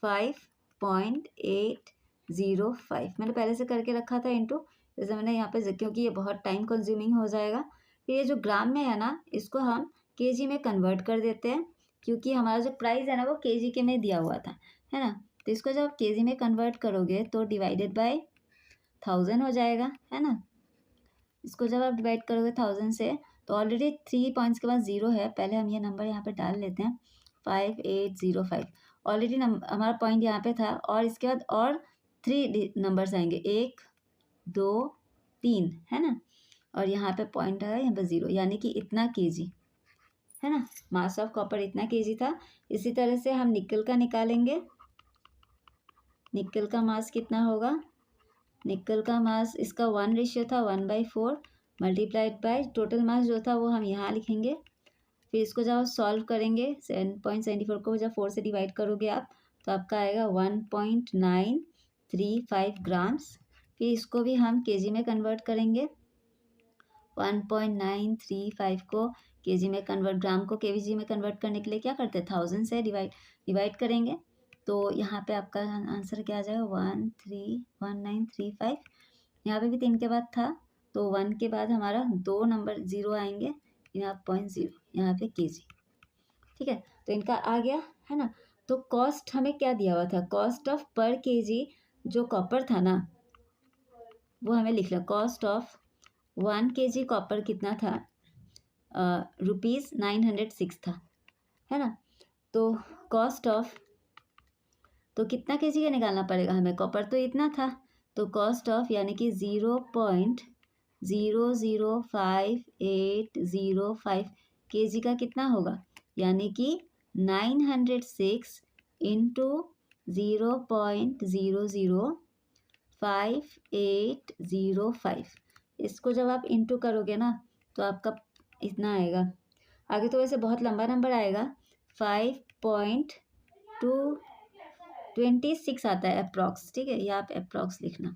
5.805। मैंने पहले से करके रखा था इंटू, जैसे मैंने यहाँ पे, क्योंकि ये बहुत टाइम कंज्यूमिंग हो जाएगा। फिर ये जो ग्राम में है ना, इसको हम केजी में कन्वर्ट कर देते हैं, क्योंकि हमारा जो प्राइस है ना वो केजी के में दिया हुआ था, है ना। तो इसको जब आप केजी में कन्वर्ट करोगे तो डिवाइडेड बाय 1000 हो जाएगा, है ना। इसको जब आप डिवाइड करोगे 1000 से, तो ऑलरेडी 3 पॉइंट्स के बाद 0 है, पहले हम ये नंबर यहाँ पे डाल लेते हैं 5805। ऑलरेडी हमारा पॉइंट यहाँ पे था, और इसके बाद और 3 नंबर्स आएंगे, 1 2 3, है ना। और यहाँ पे पॉइंट आया, यहाँ पे 0, यानी कि इतना केजी, है ना। मास ऑफ कॉपर इतना केजी था। इसी तरह से हम निकल का निकालेंगे। निकल का मास कितना होगा, निकल का मास, इसका 1 रेशियो था 1/4, मल्टीप्लाइड बाय टोटल मास जो था वो हम यहाँ लिखेंगे। फिर इसको जब आप सॉल्व करेंगे, 7.74 को जब 4 से डिवाइड करोगे आप, तो आपका आएगा 1.935 ग्राम्स। फिर इसको भी हम केजी में कन्वर्ट करेंगे, 1.935 को केजी में कन्वर्ट, ग्राम को केजी में कन्वर्ट करने के लिए क्या करते हैं, 1000 से डिवाइड करेंगे। तो यहाँ पे आपका आंसर क्या आ जाएगा, 1935। यहाँ पे भी 3 के बाद था, तो 1 के बाद हमारा 2 नंबर 0 आएंगे, यहाँ 0.0, यहाँ पे केजी, ठीक है। तो इनका आ गया, है ना। तो कॉस्ट हमें क्या दिया हुआ था, कॉस्ट ऑफ पर केजी जो कॉपर था ना, वो हमें लिख लो। कॉस्ट ऑफ 1 kg कॉपर कितना था, ₹906 था, है ना। तो कॉस्ट ऑफ, तो कितना केजी का निकालना पड़ेगा हमें, कॉपर तो इतना था, तो कॉस्ट ऑफ यानी कि 0.00580 केजी का कितना होगा, यानी कि 906 इंटू 0.00580। इसको जब आप इंटू करोगे ना तो आपका इतना आएगा। आगे तो वैसे बहुत लंबा नंबर आएगा, 5.226 आता है अप्रॉक्स, ठीक है, ये आप अप्रॉक्स लिखना,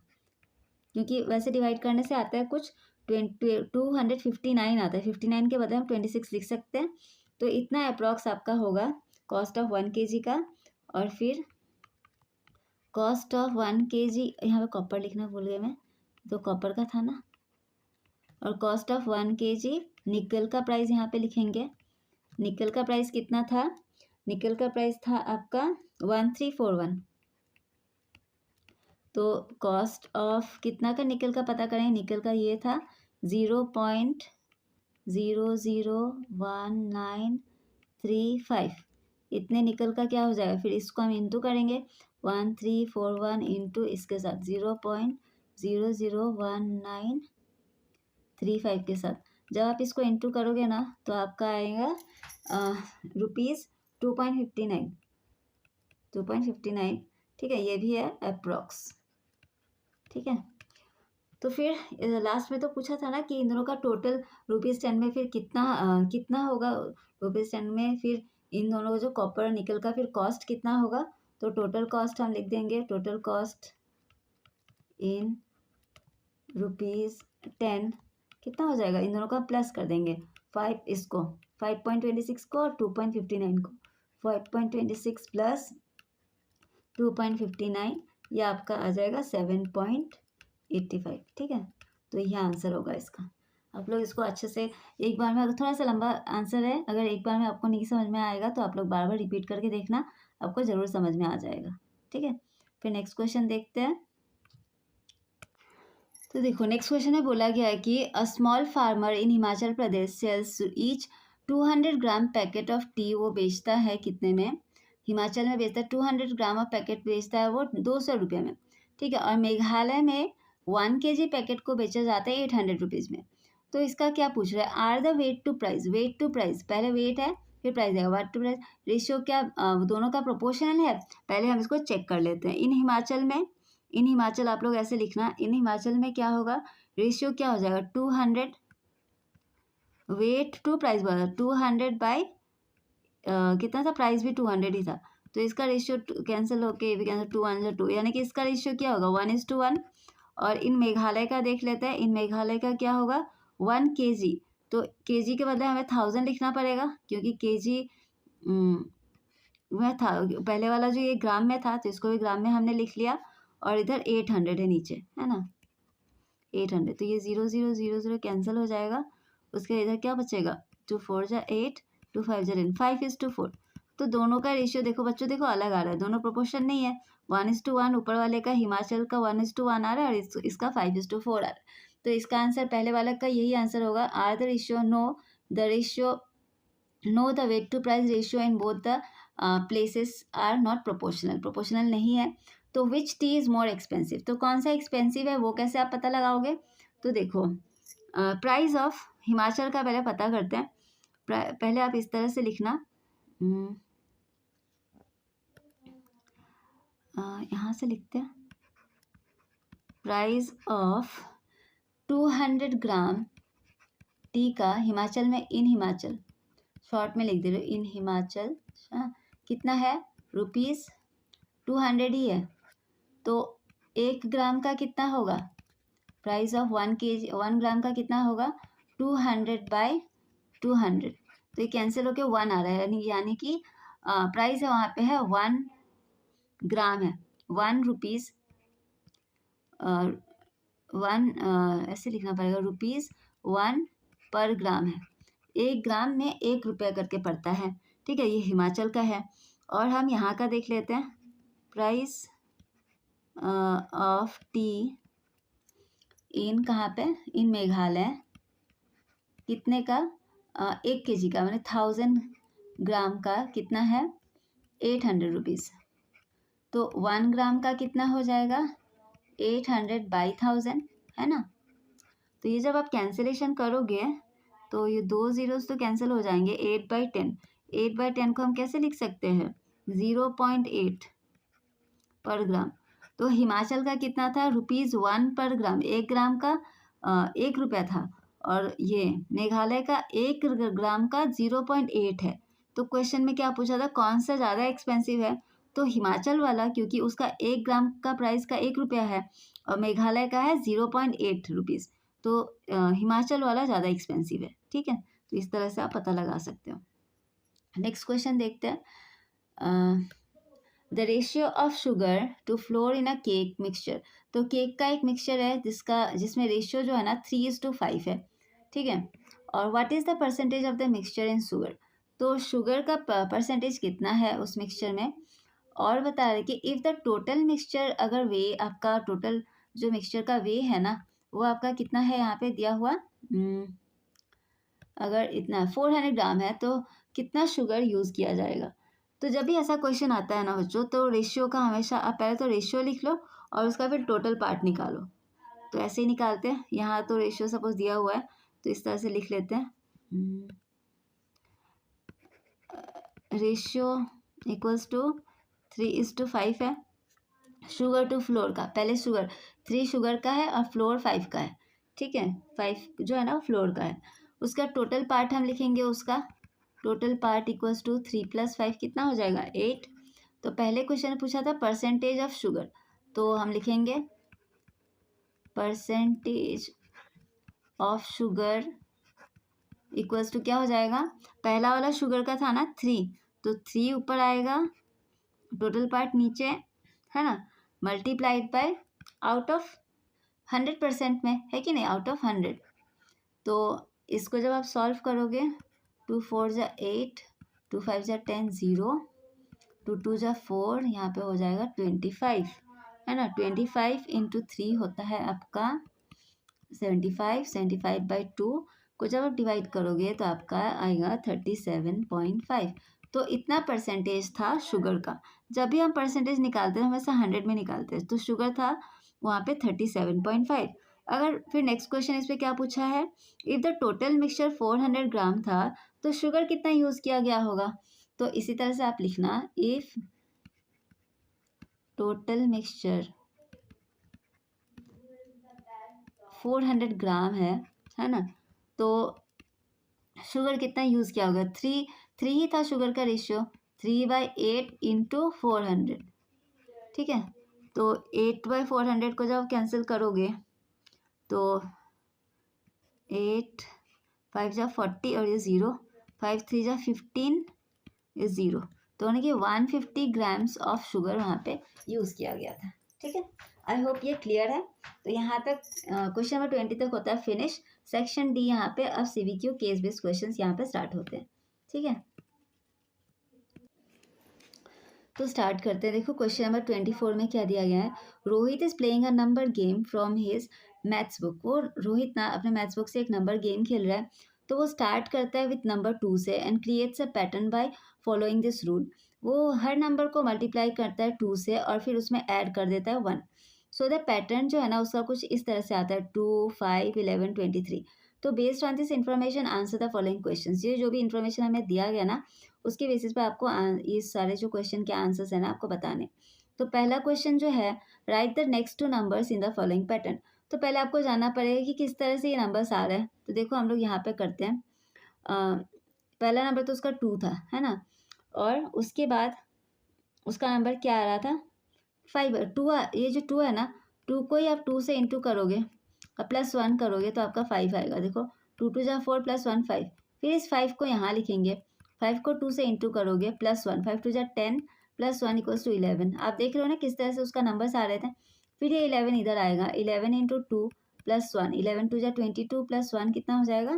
क्योंकि वैसे डिवाइड करने से आता है कुछ 259 आता है, 59 के बदले हम 26 लिख सकते हैं। तो इतना अप्रॉक्स आपका होगा कॉस्ट ऑफ 1 kg का। और फिर कॉस्ट ऑफ 1 kg, यहाँ पे कॉपर लिखना भूल गए मैं, तो कॉपर का था ना। और कॉस्ट ऑफ 1 kg निकल का प्राइस यहाँ पे लिखेंगे। निकल का प्राइस कितना था, निकल का प्राइस था आपका 1341। तो कॉस्ट ऑफ कितना का निकल का पता करें, निकल का ये था 0.00135। इतने निकल का क्या हो जाएगा, फिर इसको हम इंटू करेंगे 1341 इंटू इसके साथ 0.00135 के साथ। जब आप इसको इंटू करोगे ना तो आपका आएगा ₹2.59, 2.59, ठीक है, ये भी है अप्रॉक्स, ठीक है। तो फिर लास्ट में तो पूछा था ना कि इन दोनों का टोटल ₹10 में फिर कितना होगा, ₹10 में फिर इन दोनों का जो कॉपर और निकल का फिर कॉस्ट कितना होगा। तो टोटल कॉस्ट हम लिख देंगे, टोटल कॉस्ट इन ₹10 कितना हो जाएगा, इन दोनों का प्लस कर देंगे 5.26 को और 2.59 को, 5.26 प्लस 2.59, ये आपका आ जाएगा 7.85, ठीक है। तो यह आंसर होगा इसका। आप लोग इसको अच्छे से एक बार में, अगर थोड़ा सा लंबा आंसर है, अगर एक बार में आपको नहीं समझ में आएगा तो आप लोग बार बार रिपीट करके देखना, आपको ज़रूर समझ में आ जाएगा, ठीक है। फिर नेक्स्ट क्वेश्चन देखते हैं। तो देखो नेक्स्ट क्वेश्चन में बोला गया है कि a small farmer in Himachal Pradesh sells each 200 gram packet of tea. वो बेचता है कितने में, हिमाचल में बेचता है 200 ग्राम ऑफ पैकेट बेचता है वो 200 रुपये में, ठीक है। और मेघालय में 1 kg पैकेट को बेचा जाता है 800 रुपीज़ में। तो इसका क्या पूछ रहा है, are the weight to price, weight to price, पहले वेट है फिर प्राइस है, वेट टू प्राइस रेशियो क्या दोनों का प्रोपोर्शनल है। पहले हम इसको चेक कर लेते हैं। इन हिमाचल आप लोग ऐसे लिखना, इन हिमाचल में क्या होगा, रेशियो क्या हो जाएगा 200, वेट टू प्राइस बोला 200 बाई कितना था, प्राइस भी 200 ही था, तो इसका रेशियो कैंसिल होके भी कैंसिल, 2 1 2, यानी कि इसका रेशियो क्या होगा 1:1। और इन मेघालय का देख लेते हैं, इन मेघालय का क्या होगा 1 kg, तो kg के बदले हमें 1000 लिखना पड़ेगा, क्योंकि kg में था पहले वाला जो ये ग्राम में था, तो इसको भी ग्राम में हमने लिख लिया। और इधर 800 है नीचे, है ना 800, तो ये 0 0 0 0 कैंसिल हो जाएगा। उसके इधर क्या बचेगा, 2 4 जा 8, 2 5 जा 10, 5:4। तो दोनों का रेशियो देखो बच्चों, देखो अलग आ रहा है, दोनों प्रोपोर्शन नहीं है। 1:1 ऊपर वाले का हिमाचल का 1:1 आ रहा है और इसका 5:4 आ रहा है। तो इसका आंसर पहले वाले का यही आंसर होगा, are the ratio, no the weight to price ratio in both the places are not proportional नहीं है। तो which tea is more expensive, तो कौन सा एक्सपेंसिव है वो कैसे आप पता लगाओगे। तो देखो प्राइस ऑफ हिमाचल का पहले पता करते हैं। पहले आप इस तरह से लिखना, यहाँ से लिखते हैं, प्राइस ऑफ 200 ग्राम टी का हिमाचल में, इन हिमाचल शॉर्ट में लिख दे रहे हो, इन हिमाचल कितना है, ₹200 ही है। तो 1 ग्राम का कितना होगा, प्राइस ऑफ 1 ग्राम का कितना होगा 200 बाई 200, तो ये कैंसिल होके 1 आ रहा है, यानी कि प्राइस है वहाँ पे है 1 ग्राम है, 1 रुपीज़, 1 ऐसे लिखना पड़ेगा, ₹1 पर ग्राम है, 1 ग्राम में 1 रुपया करके पड़ता है, ठीक है। ये हिमाचल का है। और हम यहाँ का देख लेते हैं, प्राइस ऑफ टी इन कहाँ पे, इन मेघालय, कितने का, 1 kg का, मैंने 1000 ग्राम का कितना है, 800 रुपीज़। तो 1 ग्राम का कितना हो जाएगा, 800/1000, है ना। तो ये जब आप कैंसिलेशन करोगे तो ये 2 ज़ीरोस तो कैंसिल हो जाएंगे। 8/10, 8/10 को हम कैसे लिख सकते हैं, 0.8 पर ग्राम। तो हिमाचल का कितना था, ₹1 पर ग्राम, 1 ग्राम का 1 रुपया था, और ये मेघालय का 1 ग्राम का 0.8 है। तो क्वेश्चन में क्या पूछा था, कौन सा ज़्यादा एक्सपेंसिव है, तो हिमाचल वाला, क्योंकि उसका 1 ग्राम का प्राइस का 1 रुपया है और मेघालय का है 0.8 रुपीज़। तो हिमाचल वाला ज़्यादा एक्सपेंसिव है, ठीक है। तो इस तरह से आप पता लगा सकते हो। नेक्स्ट क्वेश्चन देखते हैं, the ratio of sugar to flour in a cake mixture. तो केक का एक मिक्सचर है जिसमें रेशियो जो है ना 3:5 है, ठीक है। और what is the percentage of the mixture in sugar. तो शुगर का परसेंटेज कितना है उस मिक्सचर में, और बता रहे कि इफ़ द टोटल मिक्सचर, अगर वे आपका टोटल जो मिक्सचर का वे है ना वो आपका कितना है, यहाँ पे दिया हुआ, अगर इतना 400 ग्राम है तो कितना शुगर यूज़ किया जाएगा। तो जब भी ऐसा क्वेश्चन आता है ना बच्चों, तो रेशियो का हमेशा आप पहले तो रेशियो लिख लो और उसका फिर टोटल पार्ट निकालो। तो ऐसे ही निकालते हैं। यहाँ तो रेशियो सपोज दिया हुआ है तो इस तरह से लिख लेते हैं, रेशियो इक्वल्स टू 3:5 है। शुगर टू फ्लोर का, पहले शुगर 3 शुगर का है और फ्लोर 5 का है, ठीक है। 5 जो है ना फ्लोर का है। उसका टोटल पार्ट हम लिखेंगे, उसका टोटल पार्ट इक्वल्स टू 3 + 5 कितना हो जाएगा, 8। तो पहले क्वेश्चन में पूछा था परसेंटेज ऑफ शुगर, तो हम लिखेंगे percentage of sugar equals to क्या हो जाएगा, पहला वाला शुगर का था ना 3, तो 3 ऊपर आएगा, टोटल पार्ट नीचे, है ना, मल्टीप्लाइड बाय आउट ऑफ 100% में, है कि नहीं, आउट ऑफ 100। तो इसको जब आप सॉल्व करोगे, 2 4 = 8, 2 5 = 10, 0, 2 2 = 4, यहाँ पे हो जाएगा 25, है ना। 25 × 3 होता है आपका 75, 75/2 को जब आप डिवाइड करोगे तो आपका आएगा 37.5। तो इतना परसेंटेज था शुगर का। जब भी हम परसेंटेज निकालते हैं हमेशा 100 में निकालते हैं, तो शुगर था वहाँ पे 37.5। अगर फिर नेक्स्ट क्वेश्चन इस पर क्या पूछा है, इफ़ द टोटल मिक्सचर 400 ग्राम था तो शुगर कितना यूज़ किया गया होगा। तो इसी तरह से आप लिखना, इफ़ टोटल मिक्सचर 400 ग्राम है ना, तो शुगर कितना यूज़ किया होगा, 3 ही था शुगर का रेशियो, 3/8 × 400, ठीक है। तो 8/400 को जब कैंसिल करोगे तो 8 5 = 40 और ये 0, 5 3 = 15, ये 0। तो यानी कि 150 ग्राम्स ऑफ शुगर वहाँ पे यूज़ किया गया था, ठीक है। आई होप ये क्लियर है। तो यहाँ तक क्वेश्चन नंबर 20 तक होता है फिनिश। सेक्शन डी यहाँ पे अब CVQ केस बेस्ड क्वेश्चंस यहाँ पे स्टार्ट होते हैं, ठीक है। तो स्टार्ट करते हैं। देखो क्वेश्चन नंबर 24 में क्या दिया गया है, Rohit is playing a number game from his maths book. वो रोहित ना अपने मैथ्स बुक से एक नंबर गेम खेल रहा है। तो वो स्टार्ट करता है विथ नंबर 2 से and creates a pattern by following this rule. वो हर नंबर को मल्टीप्लाई करता है 2 से और फिर उसमें ऐड कर देता है 1। सो द पैटर्न जो है ना उसका कुछ इस तरह से आता है, 2 5 11 23। तो based on this information answer the following question. ये जो भी इन्फॉर्मेशन हमें दिया गया ना उसके बेसिस पे आपको ये सारे जो क्वेश्चन के आंसर्स हैं ना आपको बताने। तो पहला क्वेश्चन जो है, right the next 2 numbers in the following pattern. तो पहले आपको जानना पड़ेगा कि किस तरह से ये नंबर्स आ रहे हैं। तो देखो हम लोग यहाँ पे करते हैं, पहला नंबर तो उसका 2 था, है ना, और उसके बाद उसका नंबर क्या आ रहा था, 5। ये जो 2 है ना, 2 को ही आप 2 से इंटू करोगे और +1 करोगे तो आपका 5 आएगा। देखो 2 2 = 4 +1 5। फिर इस 5 को यहाँ लिखेंगे, 5 को 2 से इंटू करोगे +1, 5 2 = 10 +1 = 11। आप देख रहे हो ना किस तरह से उसका नंबर्स आ रहे थे। फिर ये 11 इधर आएगा, 11 × 2 +1, 11 2 = 22 +1 कितना हो जाएगा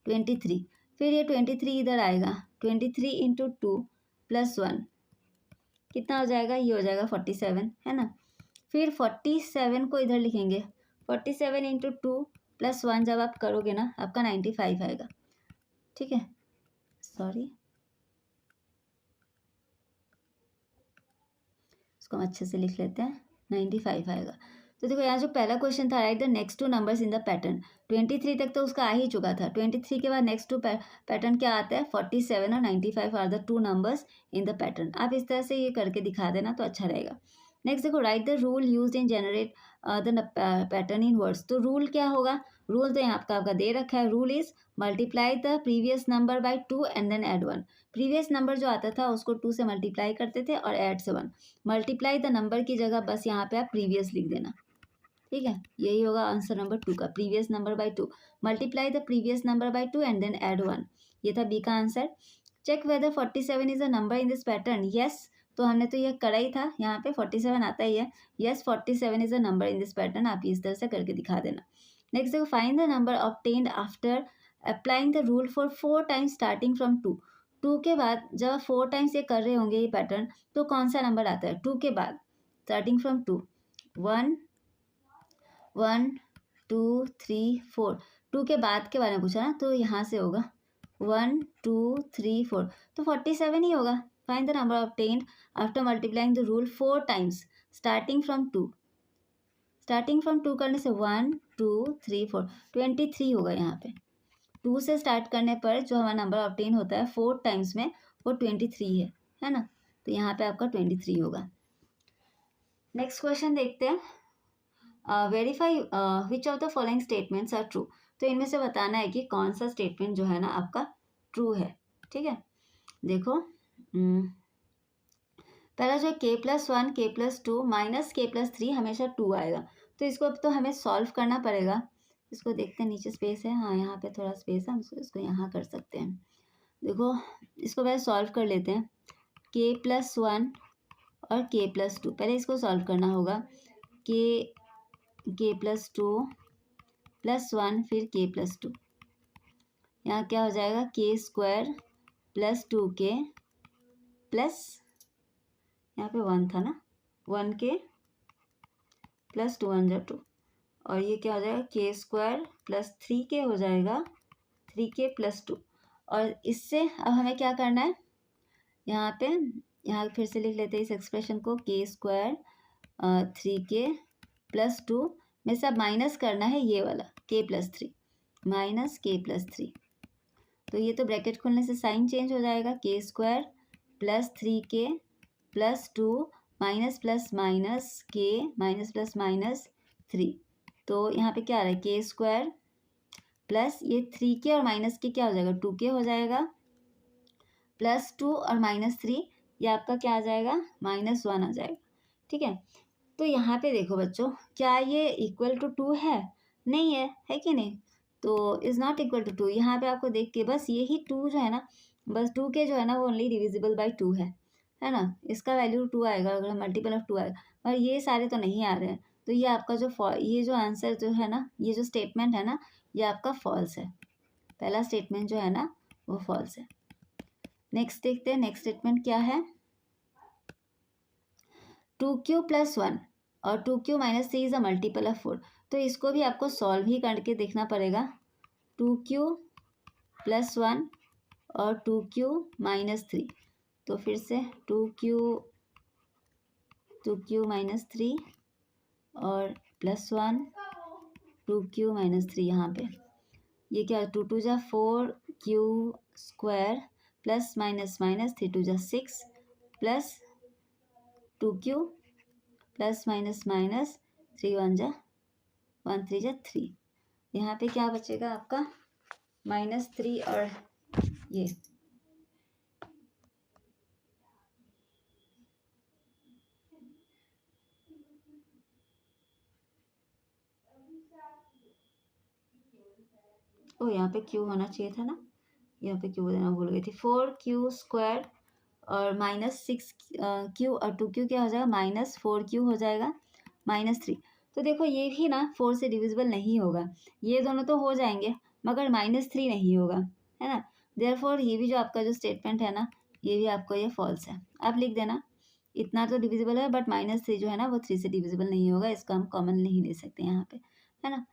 23। फिर ये 23 इधर आएगा, 23 × 2 +1 कितना हो जाएगा, ये हो जाएगा 47, है ना। फिर 47 को इधर लिखेंगे, 47 इंटू 2 प्लस 1 जब आप करोगे ना आपका 95 आएगा। ठीक है, सॉरी, इसको हम अच्छे से लिख लेते हैं, 95 आएगा। तो देखो यहाँ जो पहला क्वेश्चन था, right the next to numbers in the pattern. 23 तक तो उसका आ ही चुका था। 23 के बाद नेक्स्ट टू पैटर्न क्या आता है, 47 और 95 are the two numbers in the pattern. आप इस तरह से ये करके दिखा देना तो अच्छा रहेगा। नेक्स्ट देखो, write the rule use in generate the pattern in words. तो रूल क्या होगा, रूल तो यहाँ आपका दे रखा है। Rule is multiply the previous number by 2 and then add 1। Previous number जो आता था उसको 2 से मल्टीप्लाई करते थे और ऐड से 1। मल्टीप्लाई द नंबर की जगह बस यहाँ पे आप प्रीवियस लिख देना। ठीक है, यही होगा आंसर नंबर 2 का, previous number by 2। Multiply the previous number by 2 and then add 1। ये था बी का answer. Check whether 47 is a number in this pattern. Yes, तो हमने तो ये करा ही था, यहाँ पे 47 आता ही है। Yes, 47 is a number in this pattern. आप इस तरह से करके दिखा देना। नेक्स्ट देखो, find the number obtained after applying the rule for 4 times starting from 2। 2 के बाद जब आप 4 टाइम्स ये कर रहे होंगे ये पैटर्न, तो कौन सा नंबर आता है 2 के बाद, स्टार्टिंग फ्रॉम 2। 1 1 2 3 4। 2 के बाद के बारे में पूछा ना, तो यहाँ से होगा 1 2 3 4, तो 47 ही होगा। Find the number obtained after multiplying the rule 4 times starting from 2। Starting from 2 करने से 1 2 3 4, 23 होगा। यहाँ पे 2 से स्टार्ट करने पर जो हमारा नंबर ऑब्टेन होता है 4 टाइम्स में, वो 23 है ना। तो यहाँ पे आपका 23 होगा। नेक्स्ट क्वेश्चन देखते हैं, verify which of the following statements are true. तो इनमें से बताना है कि कौन सा स्टेटमेंट जो है ना आपका ट्रू है। ठीक है, देखो पहला जो k+1 k+2 माइनस k+3 हमेशा 2 आएगा। तो इसको अब तो हमें सॉल्व करना पड़ेगा। इसको देखते हैं, नीचे स्पेस है, हाँ यहाँ पे थोड़ा स्पेस है, हम इसको यहाँ कर सकते हैं। देखो इसको पहले सॉल्व कर लेते हैं, k+1 और k+2। पहले इसको सॉल्व करना होगा, k+2 +1 फिर k+2। यहाँ क्या हो जाएगा, k² + 2k प्लस, यहाँ पे 1 था ना, 1k + 2 1 = 2। और ये क्या हो जाएगा, k² + 3k हो जाएगा, 3k + 2। और इससे अब हमें क्या करना है, यहाँ फिर से लिख लेते हैं इस एक्सप्रेशन को, k² 3k + 2 में से अब माइनस करना है ये वाला k + 3, -k + 3। तो ये तो ब्रैकेट खोलने से साइन चेंज हो जाएगा, k² + 3k + 2 minus plus minus k minus plus minus 3। तो यहाँ पे क्या आ रहा है, k² प्लस ये 3k और माइनस के क्या हो जाएगा, 2k हो जाएगा, +2 और -3, ये आपका क्या आ जाएगा, -1 आ जाएगा। ठीक है, तो यहाँ पे देखो बच्चों, क्या ये इक्वल टू 2 है, नहीं है कि नहीं। तो इज़ नॉट इक्वल टू 2। यहाँ पे आपको देख के बस यही 2 जो है ना, बस 2k जो है ना वो ओनली डिविजिबल बाय 2 है ना। इसका वैल्यू 2 आएगा अगर मल्टीपल ऑफ 2 आएगा, और ये सारे तो नहीं आ रहे हैं। तो ये आपका ये जो आंसर जो है ना, ये जो स्टेटमेंट है ना, ये आपका फॉल्स है। पहला स्टेटमेंट जो है ना वो फॉल्स है। नेक्स्ट देखते हैं, नेक्स्ट स्टेटमेंट क्या है, 2q + 1 और 2q - 3 is a multiple of 4। तो इसको भी आपको सॉल्व ही करके देखना पड़ेगा। 2q + 1 और 2q - 3। तो फिर से 2q - 3 और +1 2q - 3। यहाँ पे ये क्या, 2 2 = 4q² plus minus minus 3 2 = 6 plus 2q plus minus minus 3 1 = 1 3 = 3। यहाँ पे क्या बचेगा आपका, -3 और ये यहाँ पे q होना चाहिए था ना, यहाँ पे q देना भूल गई थी। 4q² और -6q और 2q क्या हो जाएगा, -4q हो जाएगा, -3। तो देखो ये भी ना 4 से डिविजिबल नहीं होगा, ये दोनों तो हो जाएंगे मगर -3 नहीं होगा, है ना। देयरफॉर ये भी जो आपका जो स्टेटमेंट है ना, ये भी आपको ये फॉल्स है। आप लिख देना, इतना तो डिविजिबल है बट -3 जो है ना वो 3 से डिविजिबल नहीं होगा, इसका हम कॉमन नहीं ले सकते यहाँ पे। है ना।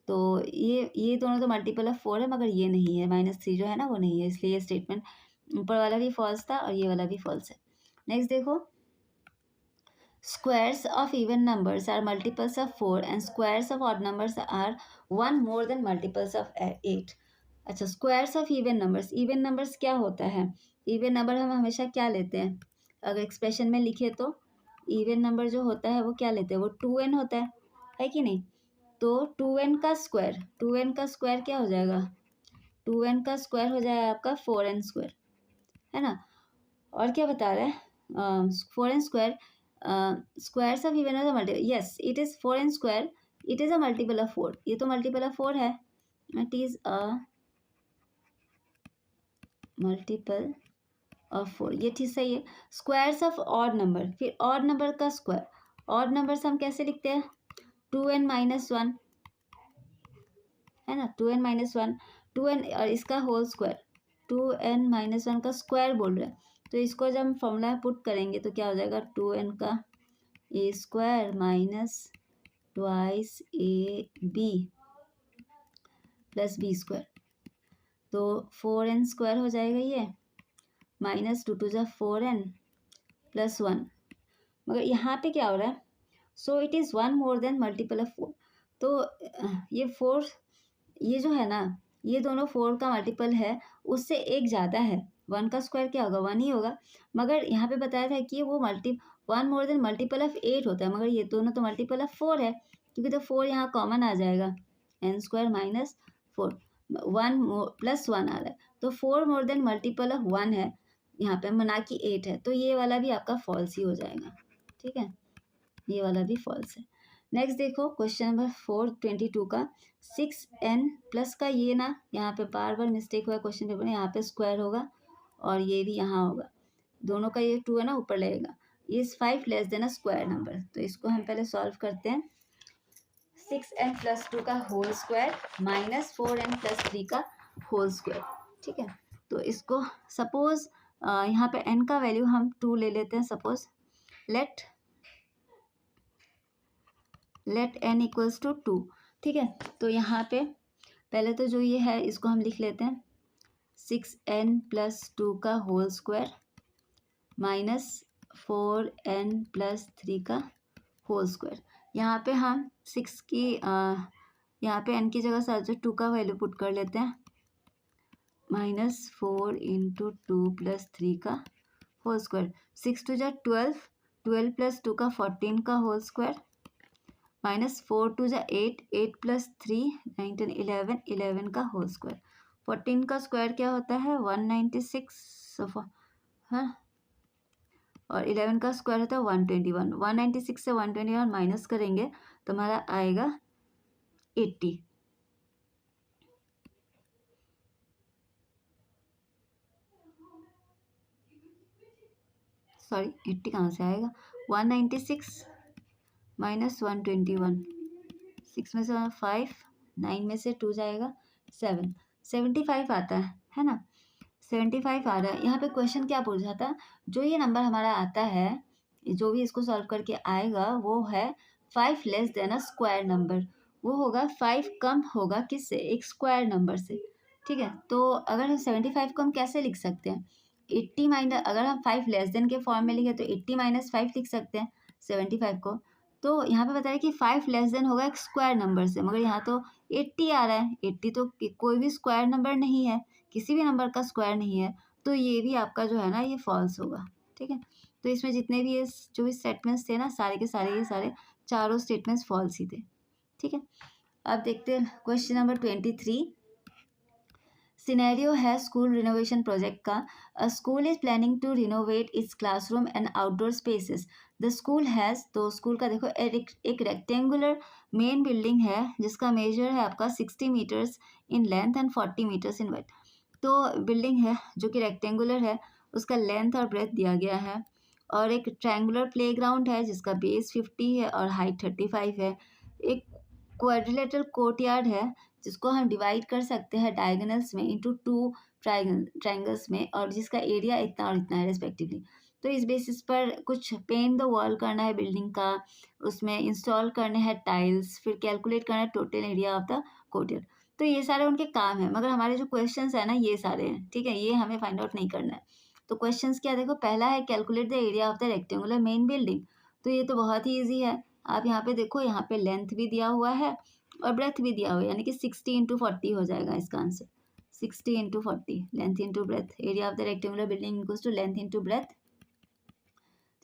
तो ये दोनों तो मल्टीपल ऑफ 4 है, मगर ये नहीं है, -3 जो है ना वो नहीं है, इसलिए ये स्टेटमेंट ऊपर वाला भी फॉल्स था और ये वाला भी फॉल्स है। नेक्स्ट देखो, squares of even numbers are multiples of 4 and squares of odd numbers are 1 more than multiples of 8। अच्छा, स्क्वायर्स ऑफ इवन नंबर्स क्या होता है? इवन नंबर हम हमेशा क्या लेते हैं? अगर एक्सप्रेशन में लिखे तो इवन नंबर जो होता है वो क्या लेते हैं? वो 2n होता है कि नहीं? तो 2n का स्क्वायर क्या हो जाएगा? 2n का स्क्वायर हो जाएगा आपका 4n स्क्वायर, है ना। और क्या बता रहा है? 4n square squares of even और multiple, yes it is 4n square, it is a multiple of 4, ये तो मल्टीपल ऑफ 4 है, it is a multiple of 4, ये ठीक सही है। स्क्वायर्स ऑफ ऑड नंबर, फिर ऑड नंबर का स्क्वायर, ऑड नंबर्स हम कैसे लिखते हैं? 2n-1, है ना, 2n-1, 2n और इसका होल स्क्वायर, 2n-1 का स्क्वायर बोल रहे हैं, तो इसको जब हम फॉर्मूला में पुट करेंगे तो क्या हो जाएगा? 2n का A square minus twice A B plus B square, तो 4n स्क्वायर हो जाएगा ये, माइनस 2×4n प्लस 1, मगर यहाँ पे क्या हो रहा है? So it is 1 more than multiple of 4, तो ये 4, ये जो है ना, ये दोनों 4 का मल्टीपल है, उससे एक ज़्यादा है, 1 का स्क्वायर क्या होगा? 1 ही होगा, मगर यहाँ पे बताया था कि वो 1 मोर देन मल्टीपल ऑफ 8 होता है, मगर ये दोनों तो मल्टीपल ऑफ 4 है, क्योंकि तो 4 यहाँ कॉमन आ जाएगा, n स्क्वायर माइनस 4, 1 प्लस 1 आ रहा है, तो 4 मोर देन मल्टीपल ऑफ 1 है यहाँ पे, ना कि 8 है, तो ये वाला भी आपका फॉल्स ही हो जाएगा, ठीक है, ये वाला भी फॉल्स है। नेक्स्ट देखो क्वेश्चन नंबर 422 का 6n प्लस का, ये ना यहाँ पे बार बार मिस्टेक हुआ है क्वेश्चन पेपर में, यहाँ पे स्क्वायर होगा और ये भी यहाँ होगा, दोनों का ये 2 है ना ऊपर लगेगा, is 5 less than a square number, तो इसको हम पहले सॉल्व करते हैं। 6n प्लस 2 का whole square minus 4n plus 3 का होल स्क्वायर, ठीक है। तो इसको सपोज यहाँ पे n का वैल्यू हम 2 ले लेते हैं, suppose let n equals to 2, ठीक है। तो यहाँ पे पहले तो जो ये है इसको हम लिख लेते हैं, 6n प्लस 2 का whole square minus 4n plus 3 का होल स्क्वायर। यहाँ पे हम 6 की यहाँ पे n की जगह साथ जो 2 का वैल्यू पुट कर लेते हैं, -4 इंटू 2 प्लस 3 का होल स्क्वायर, 6 2 12, 12 प्लस 2 का 14 का होल स्क्वायर, -4 2 8, 8 प्लस 3 9 10 11, 11 का होल स्क्वायर, 14 का स्क्वायर क्या होता है? 196, हाँ, और 11 का स्क्वायर होता है 121, 196 से 121 माइनस करेंगे तो हमारा आएगा 80, सॉरी 80 कहाँ से आएगा? 196 माइनस 121, 6 में से 5, 9 में से 2 जाएगा 7, 75 आता है ना, 75 आ रहा है। यहाँ पे क्वेश्चन क्या पूछ रहा था? जो ये नंबर हमारा आता है, जो भी इसको सॉल्व करके आएगा वो है 5 less than a square number, वो होगा 5 कम होगा किससे? एक स्क्वायर नंबर से, ठीक है। तो अगर हम 75 को हम कैसे लिख सकते हैं? 80 माइनस, अगर हम 5 लेस देन के फॉर्म में लिखे तो 80 माइनस 5 लिख सकते हैं 75 को। तो यहाँ पे बता रहे कि 5 लेस देन होगा एक स्क्वायर नंबर से, मगर यहाँ तो 80 आ रहा है, 80 तो कोई भी स्क्वायर नंबर नहीं है, किसी भी नंबर का स्क्वायर नहीं है, तो ये भी आपका जो है ना ये फॉल्स होगा, ठीक है। तो इसमें जितने भी ये जो भी स्टेटमेंट्स थे ना, सारे के सारे ये सारे चारों स्टेटमेंट्स फॉल्स ही थे, ठीक है। अब देखते हैं क्वेश्चन नंबर 23। सिनेरियो है स्कूल रिनोवेशन प्रोजेक्ट का। A school is planning to renovate its classroom and outdoor spaces. The school has, तो स्कूल का देखो एक रेक्टेंगुलर मेन बिल्डिंग है जिसका मेजर है आपका 60 meters in length and 40 meters in width. तो बिल्डिंग है जो कि रेक्टेंगुलर है, उसका लेंथ और ब्रेथ दिया गया है, और एक ट्रायंगुलर प्लेग्राउंड है जिसका बेस 50 है और हाइट 35 है। एक क्वाड्रिलेटरल कोर्टयार्ड है जिसको हम डिवाइड कर सकते हैं डायगोनल्स में इंटू 2 ट्रायंगल्स में, और जिसका एरिया इतना और इतना है रिस्पेक्टिवली। तो इस बेसिस पर कुछ पेंट द वॉल करना है बिल्डिंग का, उसमें इंस्टॉल करने हैं टाइल्स, फिर कैलकुलेट करना है total area of the courtyard. तो ये सारे उनके काम है, मगर हमारे जो क्वेश्चंस है ना ये सारे हैं, ठीक है, ये हमें फाइंड आउट नहीं करना है। तो क्वेश्चंस क्या देखो, पहला है calculate the area of the rectangular main building. तो ये तो बहुत ही ईजी है। आप यहाँ पे देखो, यहाँ पे लेंथ भी दिया हुआ है और ब्रेथ भी दिया हुआ है, यानी कि 60 × 40 हो जाएगा इसका आंसर। 60 × 40, length into breadth, area of the rectangular building equals to length into breadth.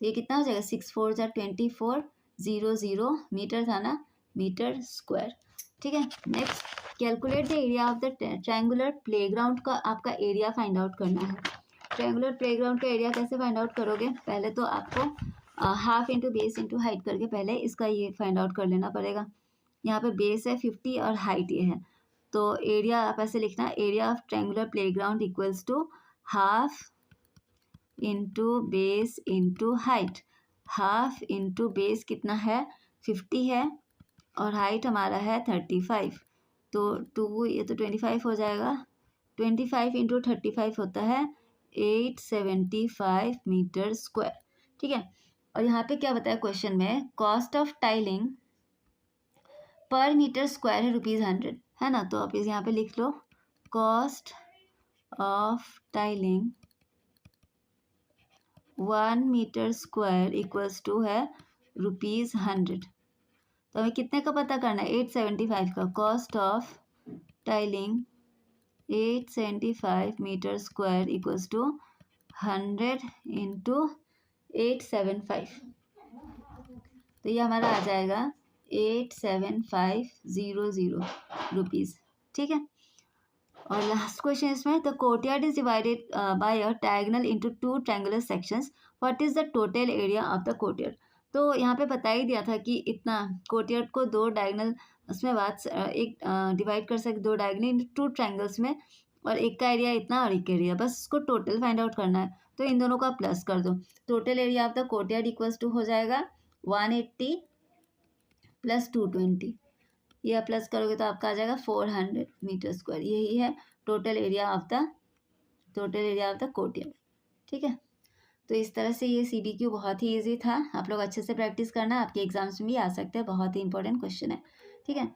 तो ये कितना हो जाएगा, 6 4 जा 24, 0 मीटर था ना, मीटर स्क्वायर। ठीक है, next calculate the area of the triangular playground का आपका एरिया फाइंड आउट करना है। ट्रायंगुलर प्लेग्राउंड का एरिया कैसे फाइंड आउट करोगे, पहले तो आपको half into base into height करके पहले इसका ये फाइंड आउट कर लेना पड़ेगा। यहाँ पे बेस है 50 और हाइट ये है, तो एरिया आप ऐसे लिखना, area of triangular playground equals to half into base into height. Half into base कितना है, 50 है, और हाइट हमारा है 35, तो 2 ये तो 25 हो जाएगा। 25 इंटू 35 होता है 875 मीटर स्क्वायर। ठीक है, और यहाँ पे क्या बताया क्वेश्चन में, कॉस्ट ऑफ टाइलिंग पर मीटर स्क्वायर है ₹100, है ना। तो आप इस यहाँ पे लिख लो, cost of tiling 1 metre square equals to है ₹100। तो हमें कितने का पता करना है, 875 का। Cost of tiling 875 meter square equals to 100 into 875, तो ये हमारा आ जाएगा 87500 रुपीज़। ठीक है, और लास्ट क्वेश्चन इसमें, the courtyard is divided by a diagonal into 2 triangular sections, what is the total area of the courtyard. तो यहाँ पे बता ही दिया था कि इतना कोर्टयार्ड को 2 डायगोनल उसमें बात एक डिवाइड कर सकते, 2 डायगोनल इंटू 2 ट्रायंगल्स में, और एक का एरिया इतना और एक का एरिया, बस इसको टोटल फाइंड आउट करना है। तो इन दोनों का प्लस कर दो, total area of the courtyard equals to हो जाएगा 180 प्लस 220, ये प्लस करोगे तो आपका आ जाएगा 400 मीटर स्क्वायर। यही है total area of the courtyard. ठीक है, तो इस तरह से ये CBQ बहुत ही इजी था, आप लोग अच्छे से प्रैक्टिस करना, आपके एग्जाम्स में भी आ सकते हैं, बहुत ही इंपॉर्टेंट क्वेश्चन है। ठीक है,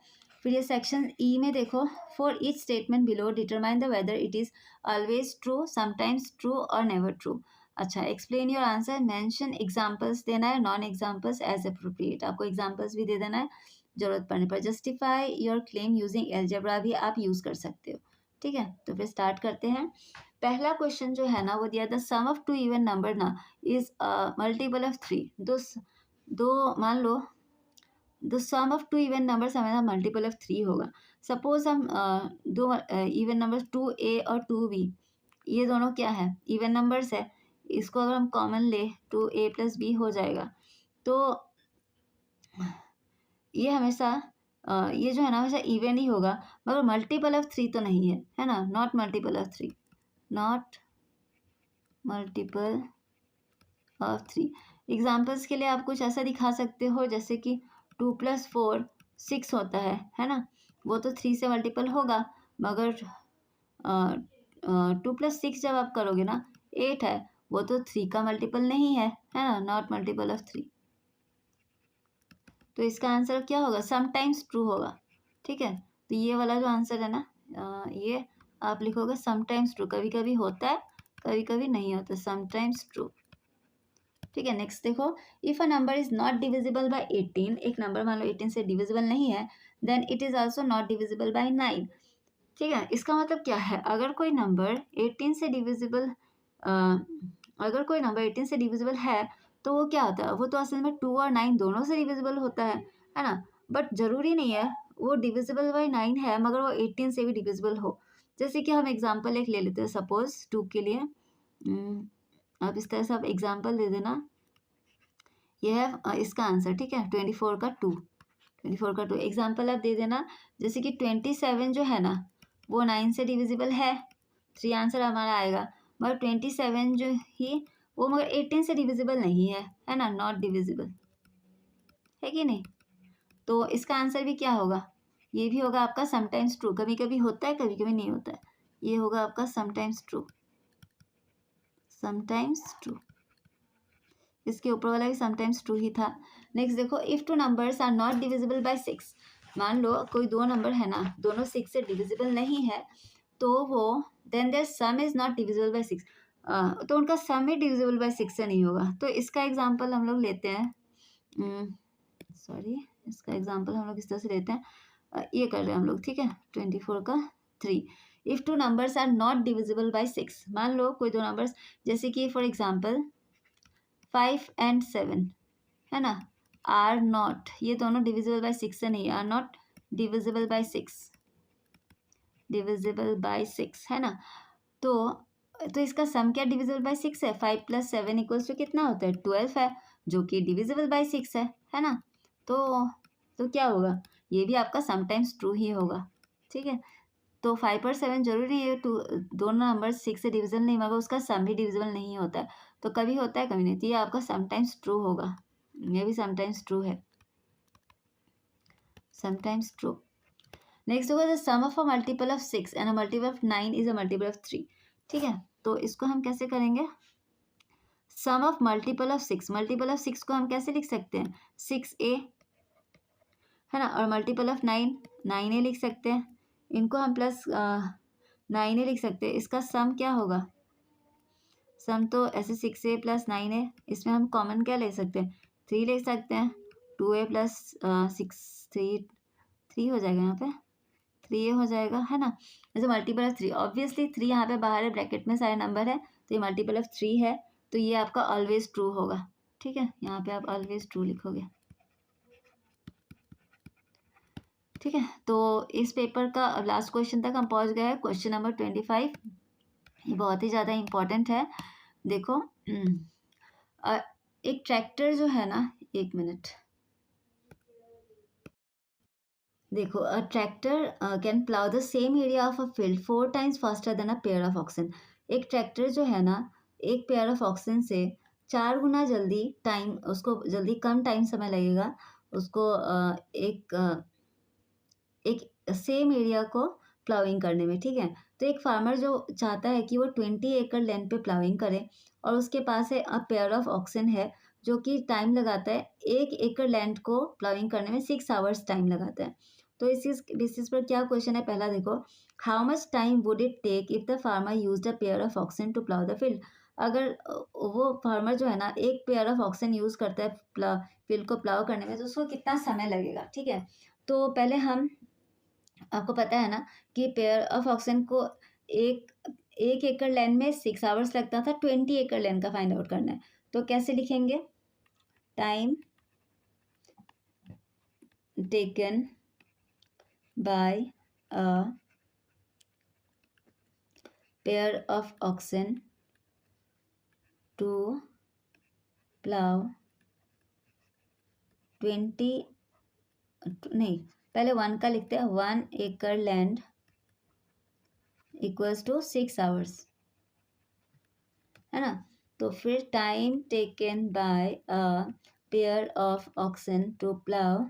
फिर ये सेक्शन ई में देखो, for each statement below determine the whether it is always true, sometimes true और नेवर ट्रू। अच्छा, explain your answer, mention examples देना है, नॉन एग्जांपल्स एज अप्रोप्रिएट, आपको एग्जांपल्स भी दे देना है, जरूरत पड़ने पर justify your claim using algebra भी आप यूज़ कर सकते हो। ठीक है, तो फिर स्टार्ट करते हैं। पहला क्वेश्चन जो है ना वो दिया, the sum of 2 even number ना इज मल्टीपल ऑफ 3। दो मान लो, the sum of 2 even numbers हमारा मल्टीपल ऑफ 3 होगा। सपोज हम दो इवन नंबर्स 2A और 2B, ये दोनों क्या है, इवन नंबर्स है, इसको अगर हम कॉमन ले 2A + B हो जाएगा। तो ये हमेशा ये जो है ना हमेशा इवन ही होगा, मगर मल्टीपल ऑफ 3 तो नहीं है ना, not multiple of 3, not multiple of 3। Examples के लिए आप कुछ ऐसा दिखा सकते हो, जैसे कि 2 + 4 6 होता है ना, वो तो 3 से मल्टीपल होगा, मगर 2 + 6 जब आप करोगे ना 8 है, वो तो 3 का मल्टीपल नहीं है ना, नॉट मल्टीपल ऑफ 3। तो इसका आंसर क्या होगा, समटाइम्स ट्रू होगा। ठीक है, तो ये वाला जो आंसर है ना, ये आप लिखोगे समटाइम्स ट्रू, कभी कभी होता है कभी कभी नहीं होता, समटाइम्स ट्रू। ठीक है, नेक्स्ट देखो, if a number is not divisible bye 18, एक नंबर मान लो 18 से डिविजिबल नहीं है, then it is also not divisible by 9। ठीक है, इसका मतलब क्या है, अगर कोई नंबर 18 से डिविजिबल है, तो वो क्या होता है, वो तो असल में 2 और 9 दोनों से डिविजिबल होता है ना, बट ज़रूरी नहीं है वो डिविजिबल बाय 9 है मगर वो 18 से भी डिविजिबल हो। जैसे कि हम एग्जांपल एक ले लेते हैं, सपोज 2 के लिए, आप इस तरह से आप एग्जांपल दे देना, ये है इसका आंसर। ठीक है, 24 का 2 एग्जांपल आप दे देना, जैसे कि 27 जो है ना वो 9 से डिविजिबल है, 3 आंसर हमारा आएगा, मगर 27 जो ही वो मगर 18 से डिविजिबल नहीं है ना, नॉट डिविजिबल है कि नहीं। तो इसका आंसर भी क्या होगा, ये भी होगा आपका समटाइम्स ट्रू, कभी कभी होता है कभी कभी नहीं होता है, ये होगा आपका समटाइम्स ट्रू, समटाइम्स ट्रू। इसके ऊपर वाला भी समटाइम्स ट्रू ही था। नेक्स्ट देखो, if two numbers are not divisible by 6, मान लो कोई दो नंबर है ना, दोनों 6 से डिविजिबल नहीं है, तो वो then their sum is not divisible by 6, तो उनका सम ही डिविजिबल बाय 6 से नहीं होगा। तो इसका एग्जांपल हम लोग लेते हैं, इसका एग्जांपल हम लोग इस तरह से लेते हैं, ये कर रहे हैं हम लोग, ठीक है, 24 का 3। If two numbers are not divisible by 6, मान लो कोई दो नंबर्स जैसे कि फॉर एग्जांपल 5 एंड 7 है ना, आर नॉट, ये दोनों डिविजिबल बाय 6 से नहीं, are not divisible by 6, divisible by 6 है ना। तो इसका सम क्या डिविजिबल बाय 6 है, 5 + 7 = कितना होता है, 12 है, जो कि डिविजिबल बाय 6 है ना। तो क्या होगा, ये भी आपका समटाइम्स ट्रू ही होगा, ठीक है। तो 5 और 7 जरूरी नहीं है, दोनों नंबर 6 से डिविजन नहीं, मगर उसका सम भी डिविजिबल नहीं होता है, तो कभी होता है कभी नहीं, तो ये आपका समटाइम्स ट्रू होगा, ये भी समटाइम्स ट्रू है, समटाइम्स ट्रू। नेक्स्ट होगा, the sum of a multiple of 6 and a multiple of 9 is a multiple of 3, ठीक है। तो इसको हम कैसे करेंगे, sum of multiple of 6, multiple of 6 को हम कैसे लिख सकते हैं, 6a है ना, और मल्टीपल ऑफ 9, 9a लिख सकते हैं, इनको हम प्लस 9a लिख सकते हैं। इसका सम क्या होगा, सम तो ऐसे 6a + 9a, इसमें हम कॉमन क्या ले सकते हैं, 3 ले सकते हैं, 2a + 6 3 हो जाएगा, यहाँ पे 3a हो जाएगा, है ना। जैसे मल्टीपल ऑफ 3, ऑब्वियसली 3 यहाँ पे बाहर है, ब्रैकेट में सारे नंबर है, तो ये मल्टीपल ऑफ 3 है, तो ये आपका ऑलवेज ट्रू होगा, ठीक है, यहाँ पे आप ऑलवेज ट्रू लिखोगे, ठीक है। तो इस पेपर का अब लास्ट क्वेश्चन तक हम पहुँच गए हैं, क्वेश्चन नंबर 25, ये बहुत ही ज़्यादा इम्पोर्टेंट है। देखो, एक ट्रैक्टर जो है ना, एक मिनट, देखो, a tractor can plough the same area of a field 4 times faster than a pair of oxen. एक ट्रैक्टर जो है ना, एक पेयर ऑफ ऑक्सन से 4 गुना जल्दी टाइम, उसको जल्दी कम टाइम समय लगेगा, उसको एक सेम एरिया को प्लाउइंग करने में, ठीक है। तो एक फार्मर जो चाहता है कि वो 20 एकड़ लैंड पे प्लाउइंग करे, और उसके पास है अ पेयर ऑफ ऑक्सन है, जो कि टाइम लगाता है 1 एकड़ लैंड को प्लाउइंग करने में 6 आवर्स टाइम लगाता है। तो इस बेसिस पर क्या क्वेश्चन है, पहला देखो, how much time would it take if the farmer used a pair of oxen to plough the field. अगर वो फार्मर जो है ना, एक पेयर ऑफ ऑक्सन यूज़ करता है फील्ड को प्लाउ करने में, तो उसको कितना समय लगेगा, ठीक है। तो पहले हम, आपको पता है ना कि पेयर ऑफ ऑक्सन को एक 1 एकड़ लैंड में 6 आवर्स लगता था, 20 एकड़ लैंड का फाइंड आउट करना है, तो कैसे लिखेंगे, time taken by a pair of oxen to plough 20, नहीं, पहले 1 का लिखते हैं, 1 एकड़ लैंड = 6 आवर्स, है ना। तो फिर time taken by a pair of oxen to plough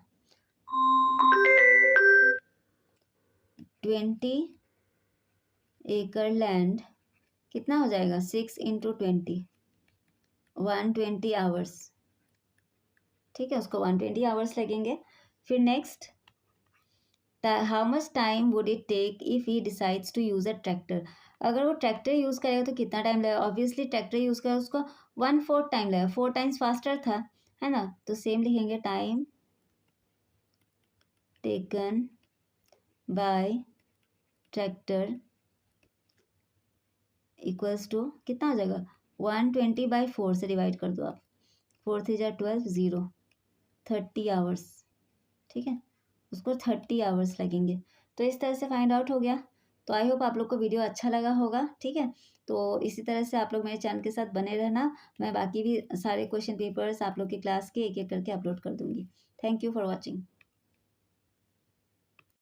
20 एकड़ लैंड, कितना हो जाएगा, 6 × 20, 120 आवर्स, ठीक है, उसको 120 आवर्स लगेंगे। फिर next, how much time would it take if he decides to use a tractor. अगर वो ट्रैक्टर यूज़ करेगा तो कितना टाइम लगेगा, ऑब्वियसली ट्रैक्टर यूज़ करेगा, उसको 1/4 टाइम लगेगा, 4 टाइम्स फास्टर था, है ना। तो सेम लिखेंगे, टाइम टेकन बाय ट्रैक्टर कितना हो जाएगा, 120/4 से डिवाइड कर दो आप, 4 3 × 12, 0, 30 आवर्स, ठीक है, उसको 30 आवर्स लगेंगे। तो इस तरह से फाइंड आउट हो गया। तो आई होप आप लोग को वीडियो अच्छा लगा होगा, ठीक है। तो इसी तरह से आप लोग मेरे चैनल के साथ बने रहना, मैं बाकी भी सारे क्वेश्चन पेपर्स आप लोग की क्लास के एक एक करके अपलोड कर दूँगी। Thank you for watching.